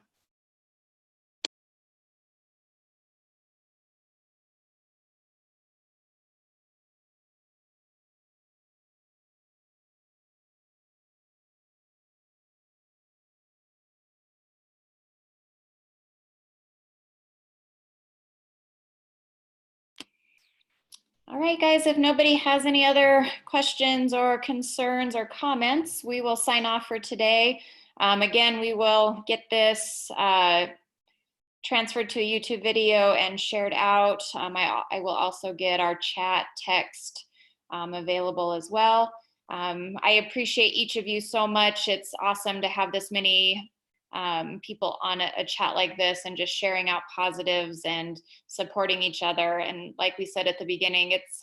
All right, guys, if nobody has any other questions or concerns or comments, we will sign off for today. Again, we will get this transferred to a YouTube video and shared out. I will also get our chat text available as well. I appreciate each of you so much. It's awesome to have this many people on a chat like this and just sharing out positives and supporting each other. And like we said at the beginning, it's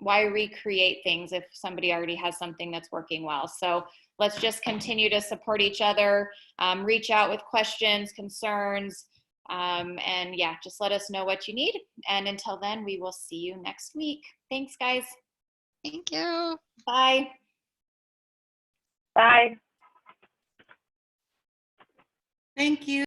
why recreate things if somebody already has something that's working well. So let's just continue to support each other, reach out with questions, concerns, and yeah, just let us know what you need. And until then, we will see you next week. Thanks, guys. Thank you. Bye. Bye. Thank you.